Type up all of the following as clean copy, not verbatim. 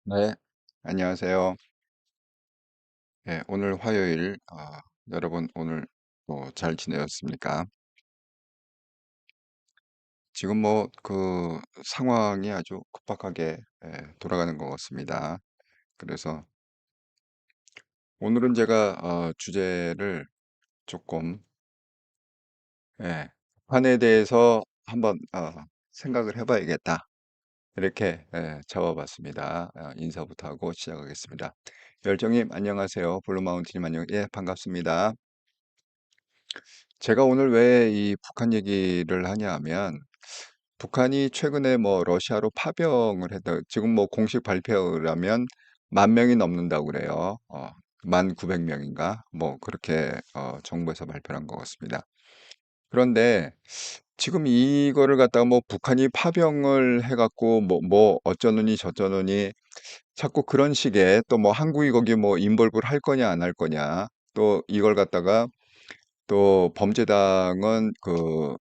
네, 안녕하세요. 예, 오늘 화요일, 여러분 오늘 뭐 잘 지내셨습니까? 지금 뭐 그 상황이 아주 급박하게 돌아가는 것 같습니다. 그래서 오늘은 제가 주제를 조금 북한에 대해서 한번 생각을 해봐야겠다. 이렇게 잡아봤습니다. 인사부터 하고 시작하겠습니다. 열정님 안녕하세요. 블루마운틴님 안녕. 예, 반갑습니다. 제가 오늘 왜 이 북한 얘기를 하냐 하면 북한이 최근에 뭐 러시아로 파병을 했다. 지금 뭐 공식 발표라면 10,000명이 넘는다고 그래요. 1,900명인가? 뭐 그렇게 정부에서 발표한 것 같습니다. 그런데 지금 이거를 갖다가 뭐 북한이 파병을 해갖고 뭐 어쩌느니 저쩌느니 자꾸 그런 식의 또 뭐 한국이 거기 뭐 인볼브를 할 거냐 안 할 거냐 또 이걸 갖다가 또 범죄당은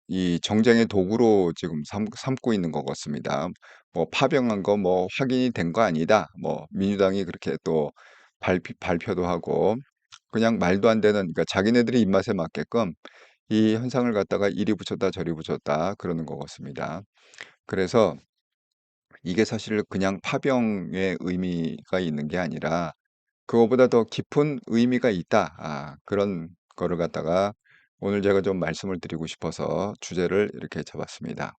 이 정쟁의 도구로 지금 삼고 있는 것 같습니다. 뭐 파병한 거 뭐 확인이 된 거 아니다. 뭐 민주당이 그렇게 또 발표도 하고 그냥 말도 안 되는 그러니까 자기네들이 입맛에 맞게끔 이 현상을 갖다가 이리 붙였다 저리 붙였다 그러는 것 같습니다. 그래서 이게 사실 그냥 파병의 의미가 있는 게 아니라 그거보다 더 깊은 의미가 있다. 그런 거를 갖다가 오늘 제가 좀 말씀을 드리고 싶어서 주제를 이렇게 잡았습니다.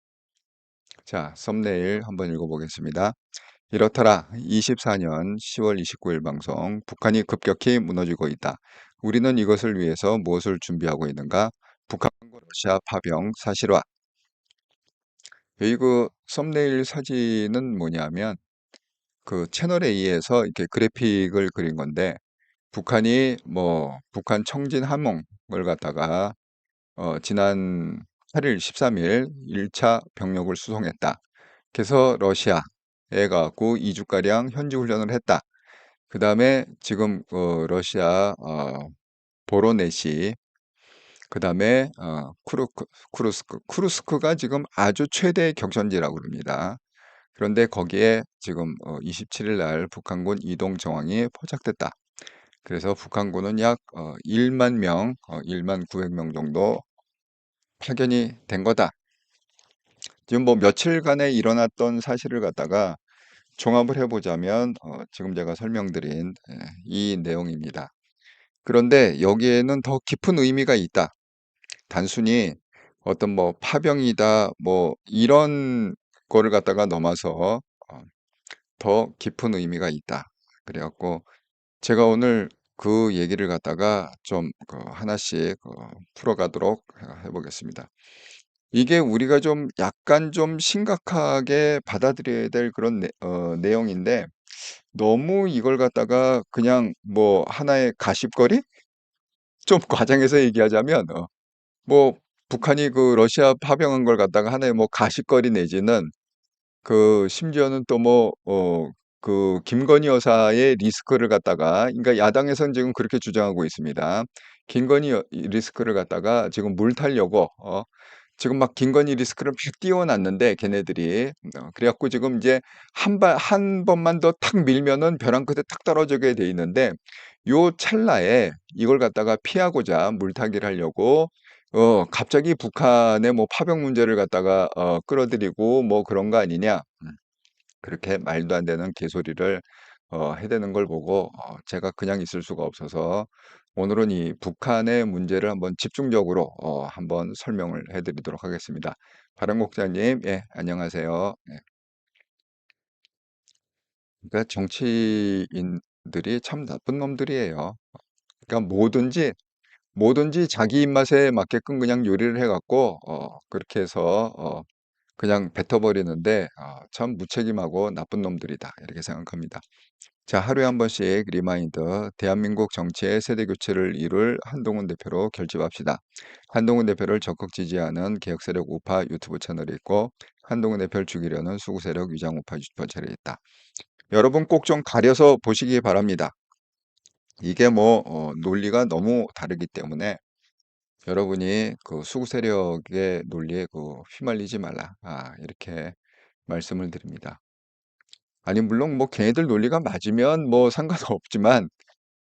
자, 썸네일 한번 읽어보겠습니다. 이렇더라. 24년 10월 29일 방송. 북한이 급격히 무너지고 있다. 우리는 이것을 위해서 무엇을 준비하고 있는가? 북한과 러시아 파병 사실화. 여기 그 썸네일 사진은 뭐냐면 그 채널 A에서 이렇게 그래픽을 그린 건데 북한이 뭐 북한 청진 함흥을 갖다가 지난 8일 13일 1차 병력을 수송했다. 그래서 러시아에 가고 2주가량 현지 훈련을 했다. 그 다음에 지금 러시아 보로네시 그 다음에 쿠르스크가 지금 아주 최대 격전지라고 그럽니다. 그런데 거기에 지금 27일 날 북한군 이동 정황이 포착됐다. 그래서 북한군은 약 1만 명, 1만 900명 정도 파견이 된 거다. 지금 뭐 며칠간에 일어났던 사실을 갖다가 종합을 해보자면 지금 제가 설명드린 이 내용입니다. 그런데 여기에는 더 깊은 의미가 있다. 단순히 어떤 뭐 파병이다 뭐 이런 거를 갖다가 넘어서 더 깊은 의미가 있다. 그래갖고 제가 오늘 그 얘기를 갖다가 좀 하나씩 풀어가도록 해보겠습니다. 이게 우리가 좀 약간 좀 심각하게 받아들여야 될 그런 내용인데 너무 이걸 갖다가 그냥 뭐 하나의 가십거리? 좀 과장해서 얘기하자면 뭐 북한이 그 러시아 파병한 걸 갖다가 하나의 뭐 가십거리 내지는 그 심지어는 또 뭐 그 김건희 여사의 리스크를 갖다가 그러니까 야당에서는 지금 그렇게 주장하고 있습니다. 김건희 이 리스크를 갖다가 지금 물 타려고 지금 막 김건희 리스크를 막 띄워놨는데 걔네들이 그래갖고 지금 이제 한 번만 더 탁 밀면은 벼랑 끝에 탁 떨어지게 돼 있는데 요 찰나에 이걸 갖다가 피하고자 물타기를 하려고 갑자기 북한의 뭐 파병 문제를 갖다가 끌어들이고 뭐 그런 거 아니냐. 그렇게 말도 안 되는 개소리를 해대는 걸 보고 제가 그냥 있을 수가 없어서 오늘은 이 북한의 문제를 한번 집중적으로 한번 설명을 해드리도록 하겠습니다. 바람국장님, 예, 안녕하세요. 예. 그러니까 정치인들이 참 나쁜 놈들이에요. 그러니까 뭐든지 자기 입맛에 맞게끔 그냥 요리를 해갖고 그렇게 해서 그냥 뱉어버리는데 참 무책임하고 나쁜 놈들이다 이렇게 생각합니다. 자, 하루에 한 번씩 리마인드. 대한민국 정치의 세대 교체를 이룰 한동훈 대표로 결집합시다. 한동훈 대표를 적극 지지하는 개혁세력 우파 유튜브 채널이 있고 한동훈 대표를 죽이려는 수구세력 위장 우파 유튜브 채널이 있다. 여러분 꼭 좀 가려서 보시기 바랍니다. 이게 뭐 논리가 너무 다르기 때문에 여러분이 그 수구세력의 논리에 휘말리지 말라. 이렇게 말씀을 드립니다. 아니 물론 뭐 걔네들 논리가 맞으면 뭐 상관은 없지만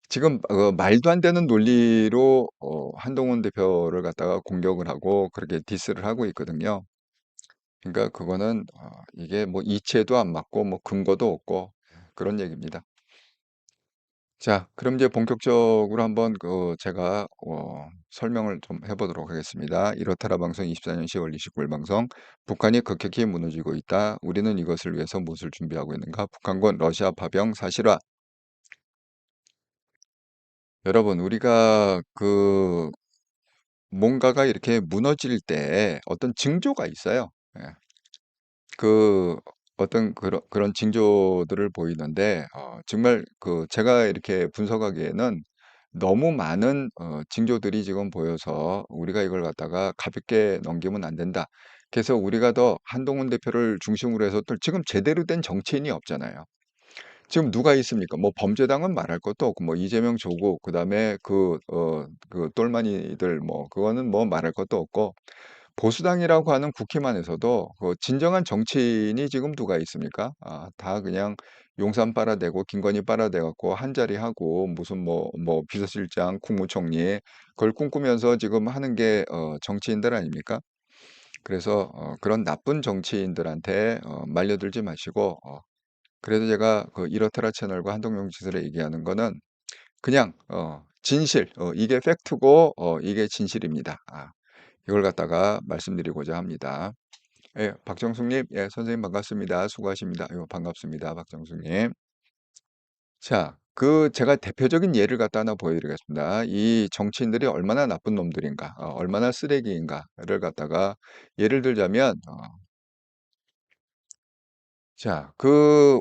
지금 말도 안 되는 논리로 한동훈 대표를 갖다가 공격을 하고 그렇게 디스를 하고 있거든요. 그러니까 그거는 이게 뭐 이치에도 안 맞고 뭐 근거도 없고 그런 얘기입니다. 자, 그럼 이제 본격적으로 한번 제가 설명을 좀 해보도록 하겠습니다. 이렇다라 방송 24년 10월 29일 방송. 북한이 급격히 무너지고 있다. 우리는 이것을 위해서 무엇을 준비하고 있는가? 북한군 러시아 파병 사실화. 여러분, 우리가 뭔가가 이렇게 무너질 때 어떤 징조가 있어요. 예. 그 어떤 그런 징조들을 보이는데 정말 제가 이렇게 분석하기에는 너무 많은 징조들이 지금 보여서 우리가 이걸 갖다가 가볍게 넘기면 안 된다. 그래서 우리가 더 한동훈 대표를 중심으로 해서 또 지금 제대로 된 정치인이 없잖아요. 지금 누가 있습니까? 뭐 범죄당은 말할 것도 없고 뭐 이재명 조국 그다음에 그 똘마니들 뭐 그거는 뭐 말할 것도 없고 보수당이라고 하는 국힘안에서도 진정한 정치인이 지금 누가 있습니까? 다 그냥 용산 빨아대고 김건희 빨아대 갖고 한 자리 하고 무슨 뭐 비서실장, 국무총리 그걸 꿈꾸면서 지금 하는 게 정치인들 아닙니까? 그래서 그런 나쁜 정치인들한테 말려들지 마시고 그래도 제가 이렇더라 채널과 한동용 지사를 얘기하는 거는 그냥 진실 이게 팩트고 이게 진실입니다. 이걸 갖다가 말씀드리고자 합니다. 예, 박정숙님, 예, 선생님 반갑습니다. 수고하십니다. 반갑습니다, 박정숙님. 자, 제가 대표적인 예를 갖다 하나 보여드리겠습니다. 이 정치인들이 얼마나 나쁜 놈들인가, 얼마나 쓰레기인가를 갖다가 예를 들자면, 자,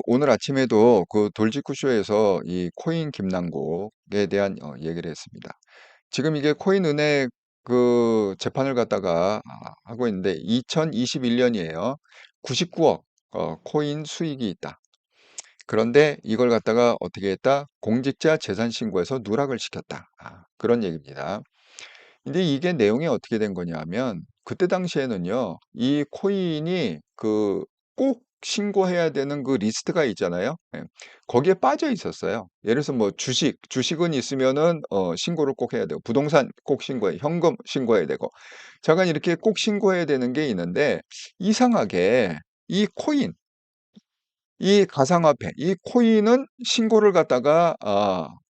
오늘 아침에도 돌직구쇼에서 이 코인 김남국에 대한 얘기를 했습니다. 지금 이게 코인 은행 재판을 갖다가 하고 있는데 2021년이에요. 99억 코인 수익이 있다. 그런데 이걸 갖다가 어떻게 했다? 공직자 재산 신고에서 누락을 시켰다. 그런 얘기입니다. 근데 이게 내용이 어떻게 된 거냐 하면 그때 당시에는요. 이 코인이 꼭 신고해야 되는 그 리스트가 있잖아요. 예. 거기에 빠져 있었어요. 예를 들어서 뭐 주식은 있으면은 신고를 꼭 해야 되고 부동산 꼭 신고해, 현금 신고해야 되고 잠깐 이렇게 꼭 신고해야 되는 게 있는데 이상하게 이 코인, 이 가상화폐, 이 코인은 신고를 갖다가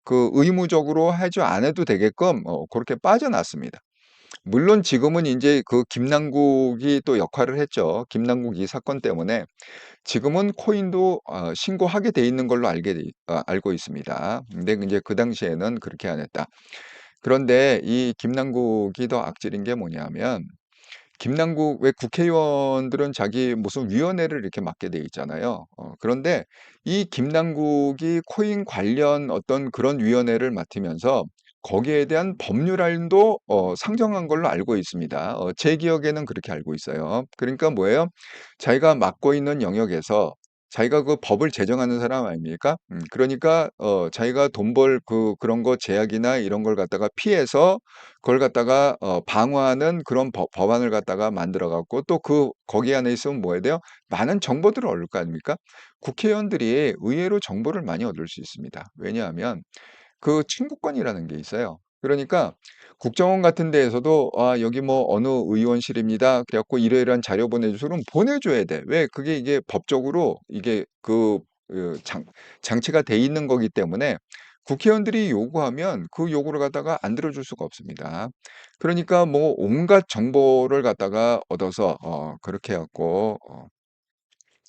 의무적으로 하지 않아도 되게끔 그렇게 빠져났습니다. 물론 지금은 인제 김남국이 또 역할을 했죠. 김남국 이 사건 때문에 지금은 코인도 신고하게 돼 있는 걸로 알고 있습니다. 근데 인제 그 당시에는 그렇게 안 했다. 그런데 이 김남국이 더 악질인 게 뭐냐면 김남국 왜 국회의원들은 자기 무슨 위원회를 이렇게 맡게 돼 있잖아요. 그런데 이 김남국이 코인 관련 어떤 그런 위원회를 맡으면서 거기에 대한 법률안도 상정한 걸로 알고 있습니다. 제 기억에는 그렇게 알고 있어요. 그러니까 뭐예요? 자기가 맡고 있는 영역에서 자기가 그 법을 제정하는 사람 아닙니까? 그러니까 자기가 돈 벌 그런 거 제약이나 이런 걸 갖다가 피해서 그걸 갖다가 방어하는 그런 법안을 갖다가 만들어 갖고 또 거기 안에 있으면 뭐 해야 돼요? 많은 정보들을 얻을 거 아닙니까? 국회의원들이 의외로 정보를 많이 얻을 수 있습니다. 왜냐하면 친구권이라는 게 있어요. 그러니까 국정원 같은 데에서도 여기 뭐 어느 의원실입니다. 그래 갖고 이러이러한 자료 보내주시면 보내줘야 돼. 왜? 그게 이게 법적으로 이게 장치가 돼 있는 거기 때문에 국회의원들이 요구하면 그 요구를 갖다가 안 들어줄 수가 없습니다. 그러니까 뭐 온갖 정보를 갖다가 얻어서 그렇게 해 갖고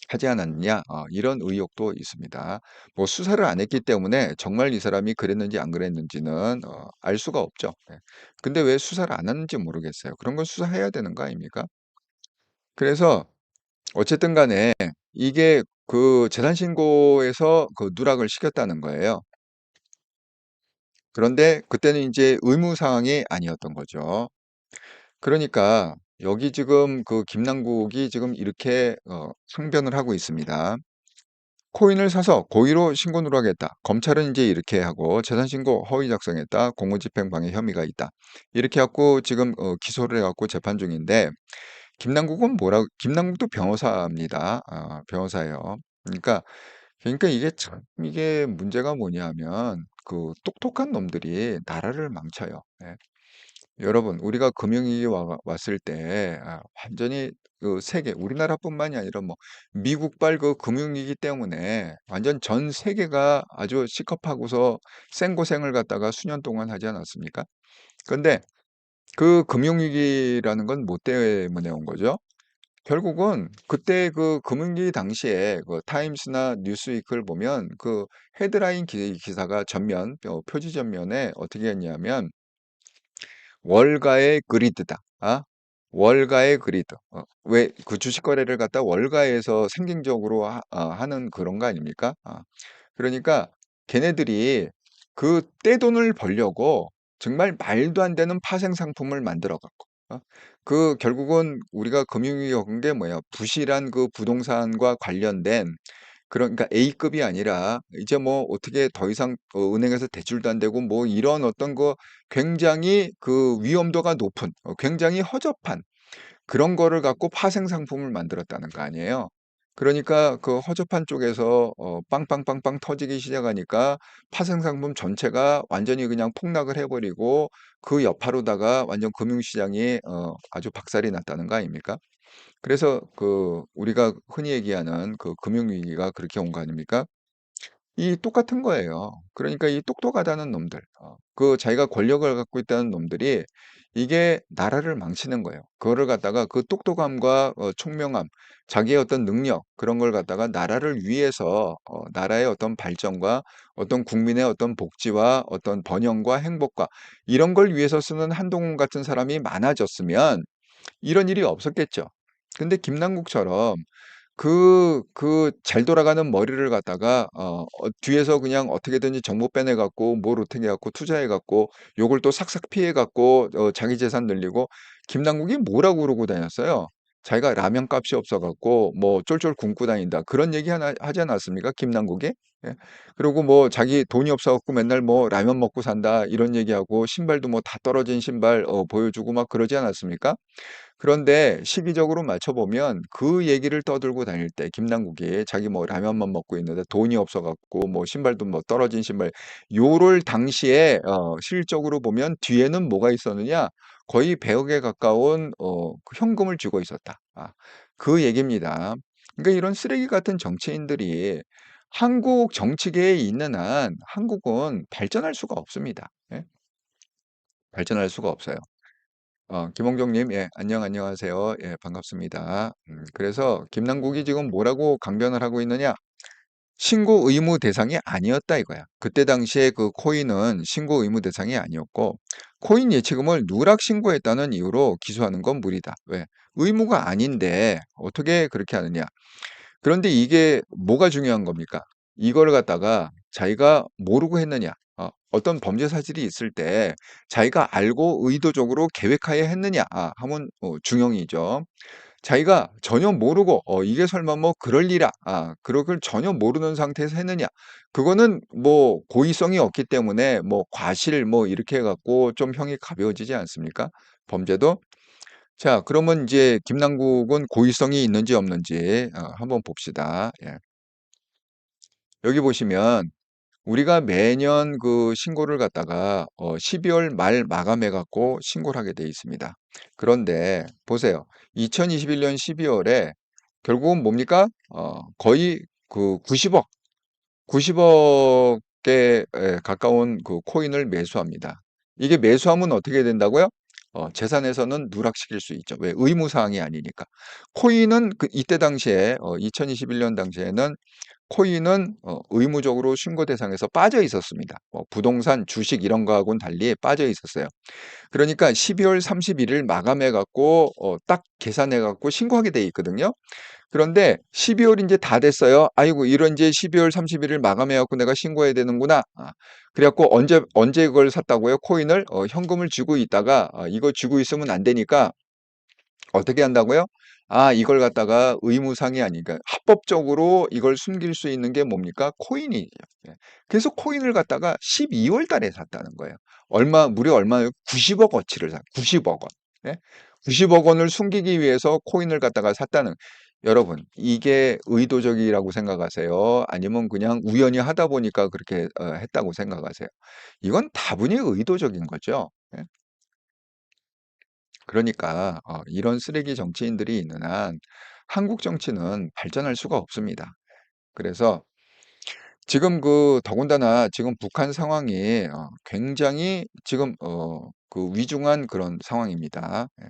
하지 않았느냐 이런 의혹도 있습니다. 뭐 수사를 안 했기 때문에 정말 이 사람이 그랬는지 안 그랬는지는 알 수가 없죠. 예. 근데 왜 수사를 안 하는지 모르겠어요. 그런 건 수사해야 되는 거 아닙니까? 그래서 어쨌든 간에 이게 재산 신고에서 누락을 시켰다는 거예요. 그런데 그때는 인제 의무 사항이 아니었던 거죠. 그러니까 여기 지금 김남국이 지금 이렇게 항변을 하고 있습니다. 코인을 사서 고의로 신고 누락했다. 검찰은 이제 이렇게 하고 재산 신고 허위 작성했다. 공무집행 방해 혐의가 있다. 이렇게 갖고 지금 기소를 해 갖고 재판 중인데 김남국은 김남국도 변호사입니다. 변호사예요. 그러니까 그러니까 이게 참 이게 문제가 뭐냐면 그 똑똑한 놈들이 나라를 망쳐요. 예. 여러분 우리가 금융위기 왔을 때 완전히 그 세계 우리나라뿐만이 아니라 뭐 미국발 그 금융위기 때문에 완전 전 세계가 아주 시겁하고서 생고생을 갖다가 수년 동안 하지 않았습니까? 근데 그 금융위기라는 건 뭐 때문에 온 거죠? 결국은 그때 그 금융위기 당시에 그 타임스나 뉴스위크를 보면 그 헤드라인 기사가 전면 표지 전면에 어떻게 했냐면 월가의 그리드다. 월가의 그리드. 왜 그 주식 거래를 갖다 월가에서 상징적으로 하는 그런 거 아닙니까? 그러니까 걔네들이 그 떼돈을 벌려고 정말 말도 안 되는 파생 상품을 만들어 갖고 그 결국은 우리가 금융위기 겪은 게 뭐야? 부실한 그 부동산과 관련된 그러니까 A급이 아니라 이제 뭐 어떻게 더 이상 은행에서 대출도 안 되고 뭐 이런 어떤 거 굉장히 그 위험도가 높은 굉장히 허접한 그런 거를 갖고 파생 상품을 만들었다는 거 아니에요. 그러니까 그 허접한 쪽에서 빵빵빵빵 터지기 시작하니까 파생 상품 전체가 완전히 그냥 폭락을 해 버리고 그 여파로다가 완전 금융시장이 아주 박살이 났다는 거 아닙니까? 그래서 그 우리가 흔히 얘기하는 그 금융위기가 그렇게 온 거 아닙니까? 이 똑같은 거예요. 그러니까 이 똑똑하다는 놈들, 그 자기가 권력을 갖고 있다는 놈들이 이게 나라를 망치는 거예요. 그거를 갖다가 그 똑똑함과 총명함, 자기의 어떤 능력 그런 걸 갖다가 나라를 위해서 나라의 어떤 발전과 어떤 국민의 어떤 복지와 어떤 번영과 행복과 이런 걸 위해서 쓰는 한동훈 같은 사람이 많아졌으면 이런 일이 없었겠죠. 근데 김남국처럼 잘 돌아가는 머리를 갖다가 뒤에서 그냥 어떻게든지 정보 빼내 갖고 뭘 어떻게 해 갖고 투자해 갖고 요걸 또 삭삭 피해 갖고 자기 재산 늘리고 김남국이 뭐라고 그러고 다녔어요? 자기가 라면 값이 없어 갖고 뭐 쫄쫄 굶고 다닌다. 그런 얘기 하나 하지 않았습니까? 김남국이? 예. 그리고 뭐 자기 돈이 없어 갖고 맨날 뭐 라면 먹고 산다 이런 얘기하고 신발도 뭐 다 떨어진 신발 보여주고 막 그러지 않았습니까? 그런데 시기적으로 맞춰보면 그 얘기를 떠들고 다닐 때 김남국이 자기 뭐 라면만 먹고 있는데 돈이 없어 갖고 뭐 신발도 뭐 떨어진 신발 요럴 당시에 실적으로 보면 뒤에는 뭐가 있었느냐? 거의 100억에 가까운 그 현금을 쥐고 있었다. 그 얘기입니다. 그러니까 이런 쓰레기 같은 정치인들이 한국 정치계에 있는 한 한국은 발전할 수가 없습니다. 예? 발전할 수가 없어요. 김홍정님, 예, 안녕하세요. 예, 반갑습니다. 그래서 김남국이 지금 뭐라고 강변을 하고 있느냐? 신고 의무 대상이 아니었다 이거야. 그때 당시에 그 코인은 신고 의무 대상이 아니었고, 코인 예치금을 누락 신고했다는 이유로 기소하는 건 무리다. 왜? 의무가 아닌데 어떻게 그렇게 하느냐? 그런데 이게 뭐가 중요한 겁니까? 이걸 갖다가 자기가 모르고 했느냐? 어떤 범죄 사실이 있을 때 자기가 알고 의도적으로 계획하에 했느냐? 하면 중형이죠. 자기가 전혀 모르고 이게 설마 뭐 그럴 리라. 그걸 전혀 모르는 상태에서 했느냐? 그거는 뭐 고의성이 없기 때문에 뭐 과실 뭐 이렇게 해 갖고 좀 형이 가벼워지지 않습니까? 범죄도. 자, 그러면 이제 김남국은 고의성이 있는지 없는지 한번 봅시다. 예. 여기 보시면 우리가 매년 그 신고를 갖다가 12월 말 마감해 갖고 신고를 하게 돼 있습니다. 그런데 보세요. 2021년 12월에 결국은 뭡니까? 거의 그 90억에 가까운 그 코인을 매수합니다. 이게 매수하면 어떻게 된다고요? 재산에서는 누락시킬 수 있죠. 왜? 의무 사항이 아니니까. 코인은 이때 당시에 2021년 당시에는 코인은 의무적으로 신고 대상에서 빠져 있었습니다. 부동산, 주식 이런 거하고는 달리 빠져 있었어요. 그러니까 12월 31일 마감해 갖고 딱 계산해 갖고 신고하게 돼 있거든요. 그런데 12월이 이제 다 됐어요. 아이고 이런 이제 12월 31일 마감해 갖고 내가 신고해야 되는구나. 그래 갖고 언제 그걸 샀다고요? 코인을 현금을 쥐고 있다가 이거 쥐고 있으면 안 되니까 어떻게 한다고요? 이걸 갖다가 의무상이 아니니까 합법적으로 이걸 숨길 수 있는 게 뭡니까? 코인이죠. 예. 그래서 코인을 갖다가 12월 달에 샀다는 거예요. 무려 얼마요? 90억 어치를 90억 원. 예? 90억 원을 숨기기 위해서 코인을 갖다가 샀다는. 여러분, 이게 의도적이라고 생각하세요? 아니면 그냥 우연히 하다 보니까 그렇게 했다고 생각하세요? 이건 다분히 의도적인 거죠. 예? 그러니까 이런 쓰레기 정치인들이 있는 한 한국 정치는 발전할 수가 없습니다. 그래서 지금 더군다나 지금 북한 상황이 굉장히 지금 그 위중한 그런 상황입니다. 예.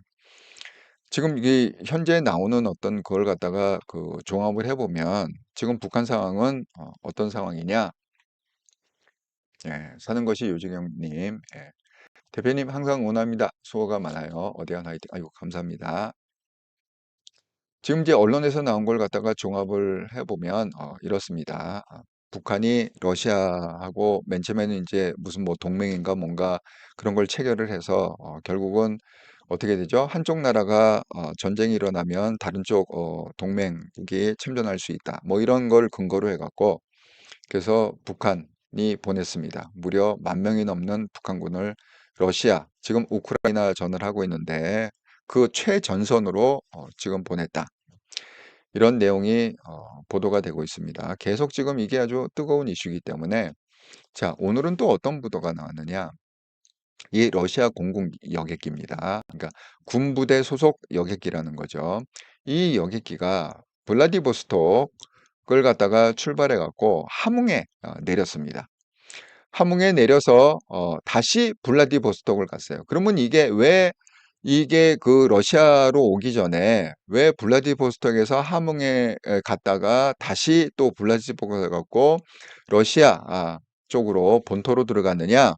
지금 이게 현재 나오는 어떤 그걸 갖다가 종합을 해보면 지금 북한 상황은 어떤 상황이냐? 예, 사는 것이 요지경님. 예. 대표님 항상 응원합니다. 수고가 많아요. 어디한 화이팅. 아이고, 감사합니다. 지금 이제 언론에서 나온 걸 갖다가 종합을 해보면 이렇습니다. 북한이 러시아하고 맨 처음에는 이제 무슨 뭐 동맹인가 뭔가 그런 걸 체결을 해서 결국은 어떻게 되죠? 한쪽 나라가 전쟁이 일어나면 다른 쪽 동맹국이 참전할 수 있다. 뭐 이런 걸 근거로 해갖고 그래서 북한이 보냈습니다. 무려 10,000명이 넘는 북한군을 러시아, 지금 우크라이나 전을 하고 있는데 그 최전선으로 지금 보냈다. 이런 내용이 보도가 되고 있습니다. 계속 지금 이게 아주 뜨거운 이슈이기 때문에 자, 오늘은 또 어떤 보도가 나왔느냐? 이 러시아 공군 여객기입니다. 그러니까 군부대 소속 여객기라는 거죠. 이 여객기가 블라디보스톡을 갖다가 출발해 갖고 함흥에 내렸습니다. 함흥에 내려서 다시 블라디보스톡을 갔어요. 그러면 이게 그 러시아로 오기 전에 왜 블라디보스톡에서 함흥에 갔다가 다시 또 블라디보스톡에 갔고 러시아 쪽으로 본토로 들어갔느냐?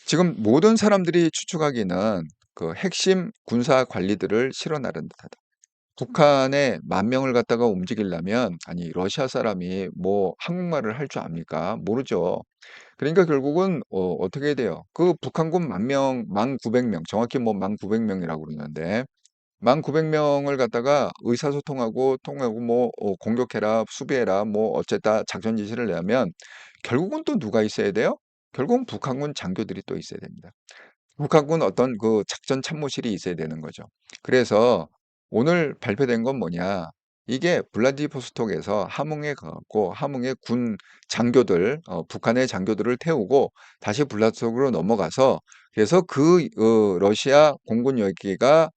지금 모든 사람들이 추측하기는 그 핵심 군사 관리들을 실어 나른 듯하다. 북한에 10,000명을 갖다가 움직이려면 아니 러시아 사람이 뭐 한국말을 할 줄 압니까? 모르죠. 그러니까 결국은 어떻게 돼요? 그 북한군 10,000명, 1,900명, 정확히 뭐 1,900명이라고 그러는데 1,900명을 갖다가 의사소통하고 통하고 뭐 공격해라, 수비해라, 뭐 어쨌다 작전 지시를 내면 결국은 또 누가 있어야 돼요? 결국은 북한군 장교들이 또 있어야 됩니다. 북한군 어떤 그 작전 참모실이 있어야 되는 거죠. 그래서 오늘 발표된 건 뭐냐? 이게 블라디보스톡에서 함흥에 가고 함흥의 군 장교들, 북한의 장교들을 태우고 다시 블라디보스톡으로 넘어가서 그래서 러시아 공군 여기가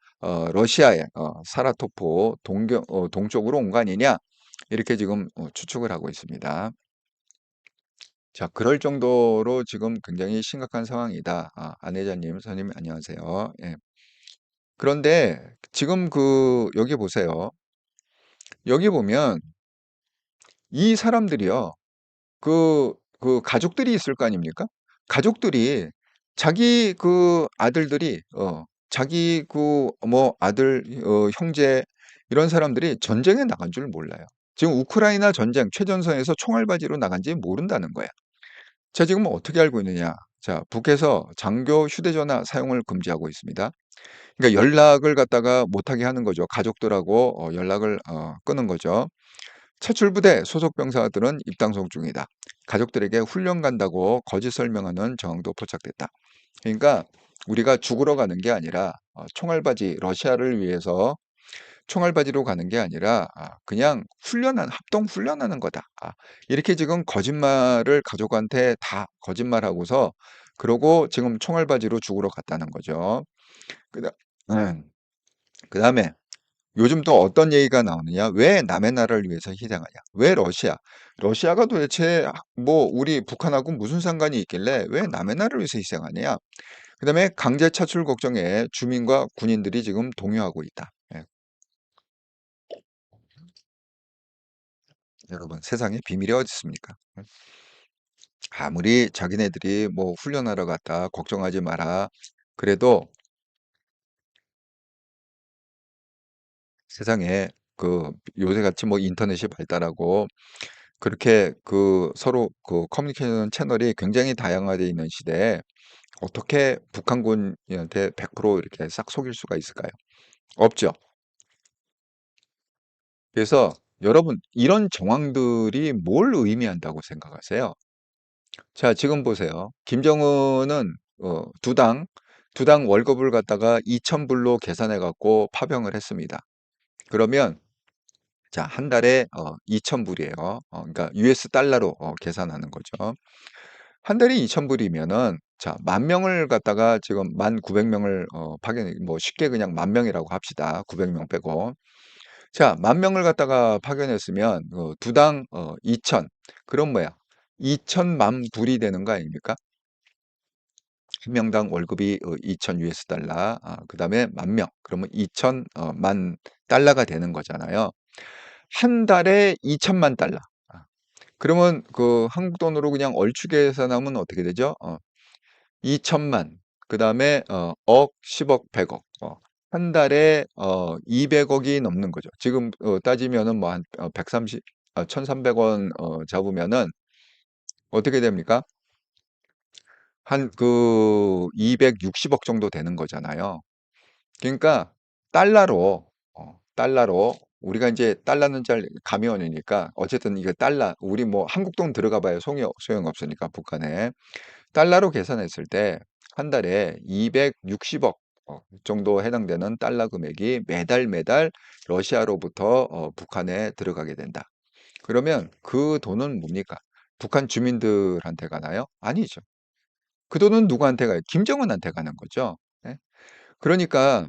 러시아의 사라토포 동쪽으로 온 거 아니냐? 이렇게 지금 추측을 하고 있습니다. 자, 그럴 정도로 지금 굉장히 심각한 상황이다. 안혜자님, 선생님, 안녕하세요. 예. 그런데 지금 여기 보세요. 여기 보면 이 사람들이요. 가족들이 있을 거 아닙니까? 가족들이 자기 아들들이, 자기 뭐 아들, 형제, 이런 사람들이 전쟁에 나간 줄 몰라요. 지금 우크라이나 전쟁 최전선에서 총알바지로 나간지 모른다는 거야. 자, 지금 어떻게 알고 있느냐? 자, 북에서 장교 휴대전화 사용을 금지하고 있습니다. 그러니까 연락을 갖다가 못하게 하는 거죠. 가족들하고 연락을 끊은 거죠. 차출부대 소속 병사들은 입당송 중이다. 가족들에게 훈련 간다고 거짓 설명하는 정황도 포착됐다. 그러니까 우리가 죽으러 가는 게 아니라 총알바지 러시아를 위해서 총알바지로 가는 게 아니라 그냥 합동 훈련하는 거다. 이렇게 지금 거짓말을 가족한테 다 거짓말하고서 그러고 지금 총알바지로 죽으러 갔다는 거죠. 그다 음. 그다음에 요즘 또 어떤 얘기가 나오느냐? 왜 남의 나라를 위해서 희생하냐? 왜 러시아? 러시아가 도대체 뭐 우리 북한하고 무슨 상관이 있길래 왜 남의 나라를 위해서 희생하냐? 그다음에 강제 차출 걱정에 주민과 군인들이 지금 동요하고 있다. 예. 여러분, 세상에 비밀이 어디 있습니까? 아무리 자기네들이 뭐 훈련하러 갔다 걱정하지 마라. 그래도 세상에 요새같이 뭐 인터넷이 발달하고 그렇게 서로 커뮤니케이션 채널이 굉장히 다양화되어 있는 시대에 어떻게 북한군한테 100% 이렇게 싹 속일 수가 있을까요? 없죠. 그래서 여러분, 이런 정황들이 뭘 의미한다고 생각하세요? 자, 지금 보세요. 김정은은 두 당 월급을 갖다가 2,000불로 계산해 갖고 파병을 했습니다. 그러면 자, 한 달에 2,000불이에요. 그러니까 US 달러로 계산하는 거죠. 한 달에 2,000불이면은 자, 만 명을 갖다가 지금 1,900명을 파견 뭐 쉽게 그냥 만 명이라고 합시다. 900명 빼고. 자, 만 명을 갖다가 파견했으면 두당 2,000. 그럼 뭐야? 2천만 불이 되는 거 아닙니까? 한 명당 월급이 2,000 US 달러. 그다음에 만 명. 그러면 2천만 달러가 되는 거잖아요. 한 달에 2천만 달러. 그러면 그 한국 돈으로 그냥 얼추 계산하면 어떻게 되죠? 2천만. 그다음에 억, 10억, 100억. 한 달에 200억이 넘는 거죠. 지금 따지면은 뭐 한 130, 1,300원 잡으면은 어떻게 됩니까? 한 그 260억 정도 되는 거잖아요. 그러니까 달러로 달러로 우리가 이제 달러는 잘 감이 오니까 어쨌든 이거 달러 우리 뭐 한국 돈 들어가 봐야 소용없으니까 북한에 달러로 계산했을 때 한 달에 260억 정도 해당되는 달러 금액이 매달 매달 러시아로부터 북한에 들어가게 된다. 그러면 그 돈은 뭡니까? 북한 주민들한테 가나요? 아니죠. 그 돈은 누구한테 가요? 김정은한테 가는 거죠. 예? 그러니까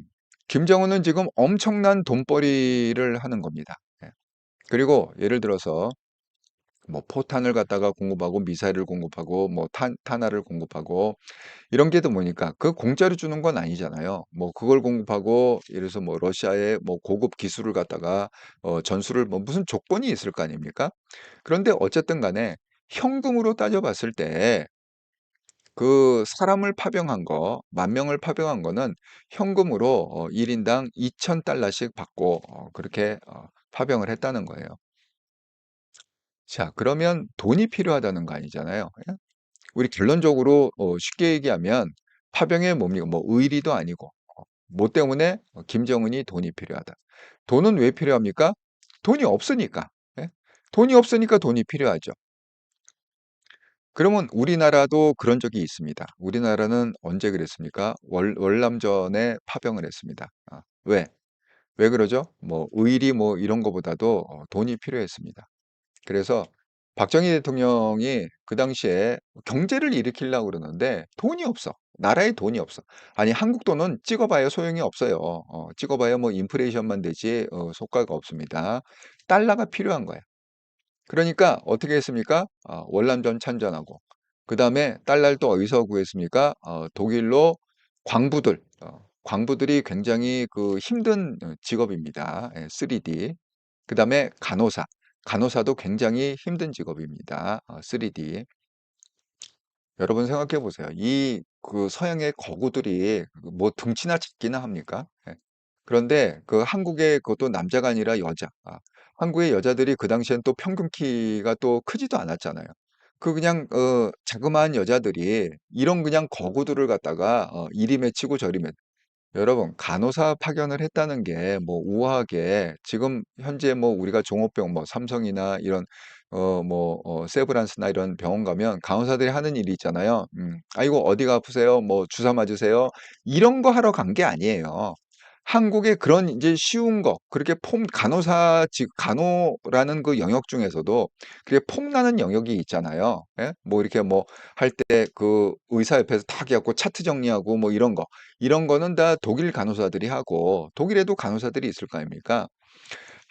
김정은은 지금 엄청난 돈벌이를 하는 겁니다. 예. 그리고 예를 들어서 뭐 포탄을 갖다가 공급하고 미사일을 공급하고 뭐 탄화를 공급하고 이런 게 또 뭐니까 그 공짜로 주는 건 아니잖아요. 뭐 그걸 공급하고 예를 들어서 뭐 러시아의 뭐 고급 기술을 갖다가 전수를 뭐 무슨 조건이 있을 거 아닙니까? 그런데 어쨌든 간에 현금으로 따져봤을 때 그 사람을 파병한 거, 만 명을 파병한 거는 현금으로 1인당 2,000달러씩 받고 그렇게 파병을 했다는 거예요. 자, 그러면 돈이 필요하다는 거 아니잖아요. 예? 우리 결론적으로 쉽게 얘기하면 파병의 뭡니까? 뭐 의리도 아니고 뭐 때문에 김정은이 돈이 필요하다. 돈은 왜 필요합니까? 돈이 없으니까. 예? 돈이 없으니까 돈이 필요하죠. 그러면 우리나라도 그런 적이 있습니다. 우리나라는 언제 그랬습니까? 월남전에 파병을 했습니다. 왜? 왜 그러죠? 뭐 의리 뭐 이런 거보다도 돈이 필요했습니다. 그래서 박정희 대통령이 그 당시에 경제를 일으키려고 그러는데 돈이 없어. 나라에 돈이 없어. 아니 한국 돈은 찍어봐야 소용이 없어요. 찍어봐야 뭐 인플레이션만 되지 효과가 없습니다. 달러가 필요한 거야. 그러니까 어떻게 했습니까? 월남전 참전하고 그다음에 달러를 또 어디서 구했습니까? 독일로 광부들이 굉장히 그 힘든 직업입니다. 예, 3D. 그다음에 간호사도 굉장히 힘든 직업입니다. 3D. 여러분 생각해 보세요. 이 그 서양의 거구들이 뭐 등치나 작기나 합니까? 예. 그런데 그 한국의 그것도 남자가 아니라 여자. 한국의 여자들이 그 당시엔 또 평균 키가 또 크지도 않았잖아요. 그 그냥 자그마한 여자들이 이런 그냥 거구들을 갖다가 이리 매치고 저리 매 여러분 간호사 파견을 했다는 게 뭐 우아하게 지금 현재 뭐 우리가 종업병 뭐 삼성이나 이런 세브란스나 이런 병원 가면 간호사들이 하는 일이 있잖아요. "아이고 어디가 아프세요? 뭐 주사 맞으세요?" 이런 거 하러 간 게 아니에요. 한국의 그런 이제 쉬운 거 그렇게 간호라는 그 영역 중에서도 그게 폼나는 영역이 있잖아요. 예? 뭐 이렇게 뭐 할 때 그 의사 옆에서 탁 해 갖고 차트 정리하고 뭐 이런 거. 이런 거는 다 독일 간호사들이 하고 독일에도 간호사들이 있을 거 아닙니까?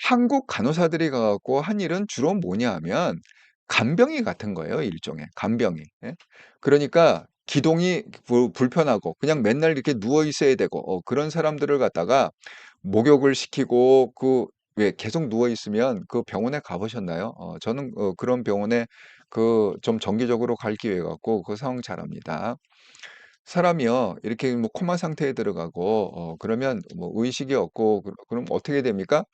한국 간호사들이 가 갖고 한 일은 주로 뭐냐 하면 간병인 같은 거예요, 일종의. 간병인. 예? 그러니까 기동이 불편하고 그냥 맨날 이렇게 누워 있어야 되고 그런 사람들을 갖다가 목욕을 시키고 그 왜 계속 누워 있으면 그 병원에 가 보셨나요? 저는 그런 병원에 그 좀 정기적으로 갈 기회 갖고 그 상황 잘 압니다. 사람이요. 이렇게 뭐 코마 상태에 들어가고 그러면 뭐 의식이 없고 그럼 어떻게 됩니까?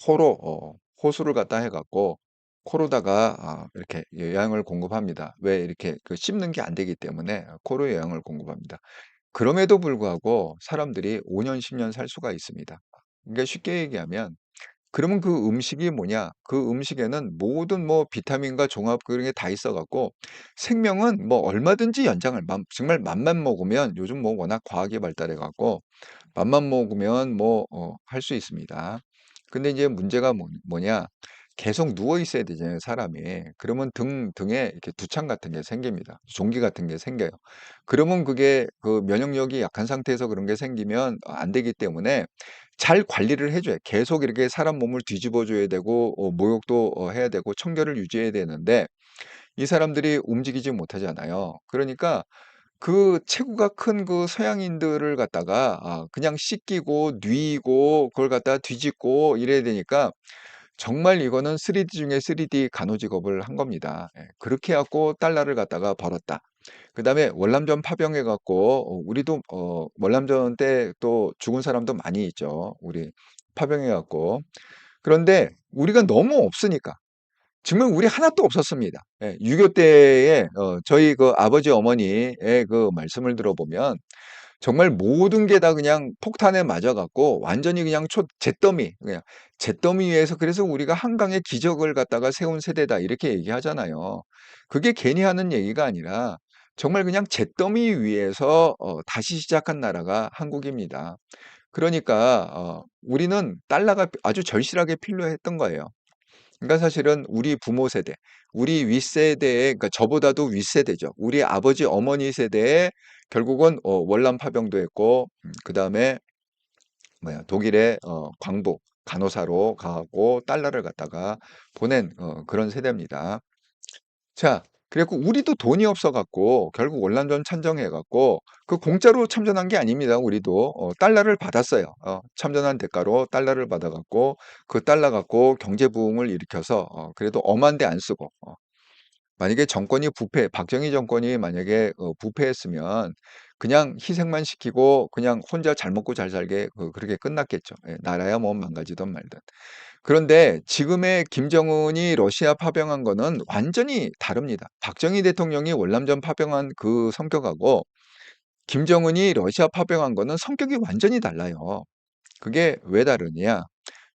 코로 호수를 갖다 해 갖고 코로다가 이렇게 영양을 공급합니다. 왜 이렇게 그 씹는 게 안 되기 때문에 코로 영양을 공급합니다. 그럼에도 불구하고 사람들이 5 년 10년 살 수가 있습니다. 그러니까 쉽게 얘기하면 그러면 그 음식이 뭐냐? 그 음식에는 모든 뭐 비타민과 종합 그런 게 다 있어 갖고 생명은 뭐 얼마든지 연장을 정말 맘만 먹으면 요즘 뭐 워낙 과학이 발달해 갖고 맘만 먹으면 뭐 할 수 있습니다. 근데 이제 문제가 뭐냐? 계속 누워 있어야 되잖아요, 사람이. 그러면 등에 이렇게 두창 같은 게 생깁니다. 종기 같은 게 생겨요. 그러면 그게 그 면역력이 약한 상태에서 그런 게 생기면 안 되기 때문에 잘 관리를 해 줘야 계속 이렇게 사람 몸을 뒤집어 줘야 되고 목욕도 해야 되고 청결을 유지해야 되는데 이 사람들이 움직이지 못하잖아요. 그러니까 그 체구가 큰 그 서양인들을 갖다가 그냥 씻기고 뉘고 그걸 갖다가 뒤집고 이래야 되니까 정말 이거는 3D 중에 3D 간호직업을 한 겁니다. 예. 그렇게 해 갖고 달러를 갖다가 벌었다. 그다음에 월남전 파병해 갖고 우리도 월남전 때 또 죽은 사람도 많이 있죠. 우리 파병해 갖고. 그런데 우리가 너무 없으니까 정말 우리 하나도 없었습니다. 예. 6.25 때에 저희 그 아버지 어머니의 그 말씀을 들어보면 정말 모든 게 다 그냥 폭탄에 맞아 갖고 완전히 그냥 잿더미 그냥 잿더미 위에서 그래서 우리가 "한강의 기적을 갖다가 세운 세대다." 이렇게 얘기하잖아요. 그게 괜히 하는 얘기가 아니라 정말 그냥 잿더미 위에서 다시 시작한 나라가 한국입니다. 그러니까 우리는 달러가 아주 절실하게 필요했던 거예요. 그러니까 사실은 우리 부모 세대, 우리 윗세대의 그러니까 저보다도 윗세대죠. 우리 아버지 어머니 세대에 결국은 월남 파병도 했고 그다음에 뭐야 독일의 광부 간호사로 가고 달러를 갖다가 보낸 그런 세대입니다. 자, 그래 갖고 우리도 돈이 없어 갖고 결국 월남전 참전해 갖고 그 공짜로 참전한 게 아닙니다. 우리도 달러를 받았어요. 참전한 대가로 달러를 받아 갖고 그 달러 갖고 경제 부흥을 일으켜서 그래도 엄한 데 안 쓰고 만약에 정권이 박정희 정권이 만약에 부패했으면 그냥 희생만 시키고 그냥 혼자 잘 먹고 잘 살게 그렇게 끝났겠죠. 예, 나라야 뭐 망가지든 말든. 그런데 지금의 김정은이 러시아 파병한 거는 완전히 다릅니다. 박정희 대통령이 월남전 파병한 그 성격하고 김정은이 러시아 파병한 거는 성격이 완전히 달라요. 그게 왜 다르냐?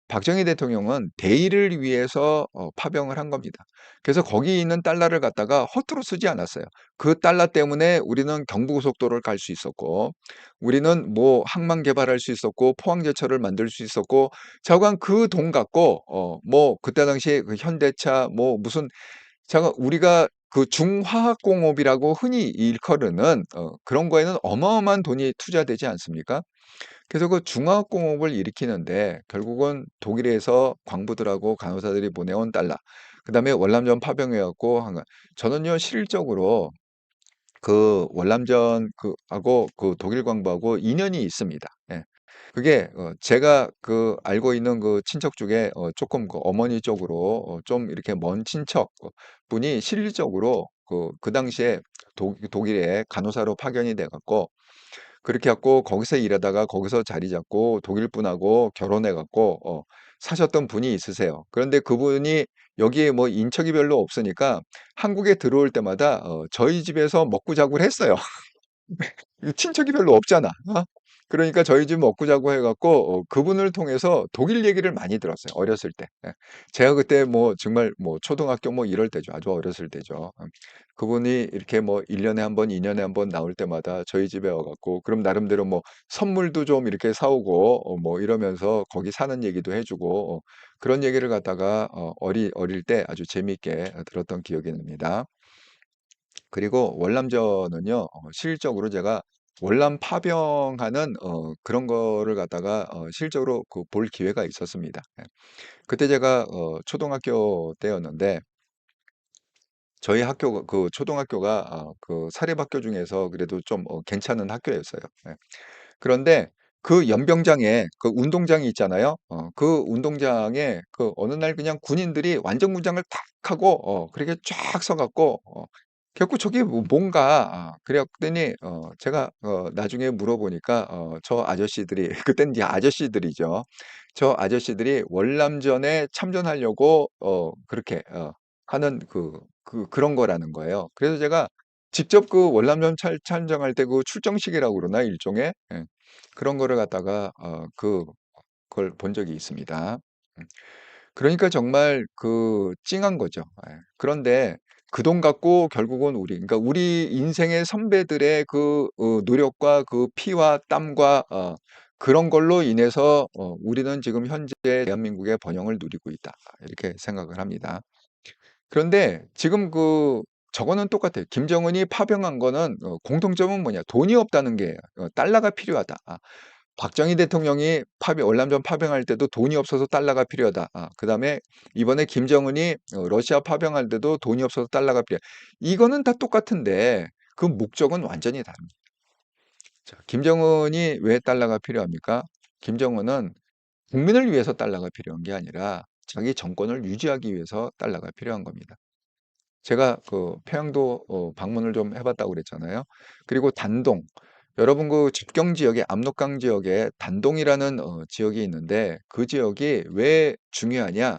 박정희 대통령은 대의를 위해서 파병을 한 겁니다. 그래서 거기 있는 달러를 갖다가 허투루 쓰지 않았어요. 그 달러 때문에 우리는 경부고속도로를 갈 수 있었고, 우리는 뭐 항만 개발할 수 있었고, 포항제철을 만들 수 있었고, 자관 그 돈 갖고 뭐 그때 당시에 그 현대차 뭐 무슨 자가 우리가 그 중화학공업이라고 흔히 일컬으는 그런 거에는 어마어마한 돈이 투자되지 않습니까? 그래서 그 중화학공업을 일으키는데 결국은 독일에서 광부들하고 간호사들이 보내온 달러, 그다음에 월남전 파병해 갖고 한 거 저는요 실질적으로 그 월남전 하고 그 독일 광부하고 인연이 있습니다. 예. 그게 제가 그 알고 있는 그 친척 중에 쪼끔 그 어머니 쪽으로 좀 이렇게 먼 친척 분이 실질적으로 그 당시에 독일에 간호사로 파견이 돼 갖고 그렇게 해 갖고 거기서 일하다가 거기서 자리 잡고 독일 분하고 결혼해 갖고 사셨던 분이 있으세요. 그런데 그분이 여기에 뭐 인척이 별로 없으니까 한국에 들어올 때마다 저희 집에서 먹고 자고를 했어요. 이 친척이 별로 없잖아. 그러니까 저희 집 먹고 자고 해 갖고 그분을 통해서 독일 얘기를 많이 들었어요, 어렸을 때. 예. 제가 그때 뭐 정말 뭐 초등학교 뭐 이럴 때죠. 아주 어렸을 때죠. 그분이 이렇게 뭐 1 년에 한 번, 2 년에 한 번 나올 때마다 저희 집에 와 갖고 그럼 나름대로 뭐 선물도 좀 이렇게 사 오고 뭐 이러면서 거기 사는 얘기도 해 주고 그런 얘기를 갖다가 어릴 때 아주 재미있게 들었던 기억이 납니다. 그리고 월남전은요. 실질적으로 제가 월남 파병하는 그런 거를 갖다가 실적으로 볼 기회가 있었습니다. 예. 그때 제가 초등학교 때였는데 저희 학교가 그 초등학교가 그 사립학교 중에서 그래도 좀 괜찮은 학교였어요. 예. 그런데 그 연병장에 그 운동장이 있잖아요. 그 운동장에 그 어느 날 그냥 군인들이 완전무장을 탁 하고 그렇게 쫙 서 갖고 그래 갖고 저게 뭔가 그랬더니 제가 나중에 물어보니까 저 아저씨들이 그때는 이제 아저씨들이죠. 저 아저씨들이 월남전에 참전하려고 그렇게 하는 그런 거라는 거예요. 그래서 제가 직접 그 월남전 참전할 때 그 출정식이라고 그러나 일종의 예. 그런 거를 갖다가 그걸 본 적이 있습니다. 음. 그러니까 정말 찡한 거죠. 예. 그런데 그 돈 갖고 결국은 그러니까 우리 인생의 선배들의 노력과 그 피와 땀과 그런 걸로 인해서 우리는 지금 현재 대한민국의 번영을 누리고 있다. 이렇게 생각을 합니다. 그런데 지금 저거는 똑같아요. 김정은이 파병한 거는 공통점은 뭐냐? 돈이 없다는 게 달러가 필요하다. 박정희 대통령이 월남전 파병할 때도 돈이 없어서 달러가 필요하다. 그다음에 이번에 김정은이 러시아 파병할 때도 돈이 없어서 달러가 필요해. 이거는 다 똑같은데 그 목적은 완전히 다릅니다. 자, 김정은이 왜 달러가 필요합니까? 김정은은 국민을 위해서 달러가 필요한 게 아니라 자기 정권을 유지하기 위해서 달러가 필요한 겁니다. 제가 평양도 방문을 좀 해봤다고 그랬잖아요. 그리고 단동, 여러분 집경 지역에 압록강 지역에 단동이라는 지역이 있는데 그 지역이 왜 중요하냐?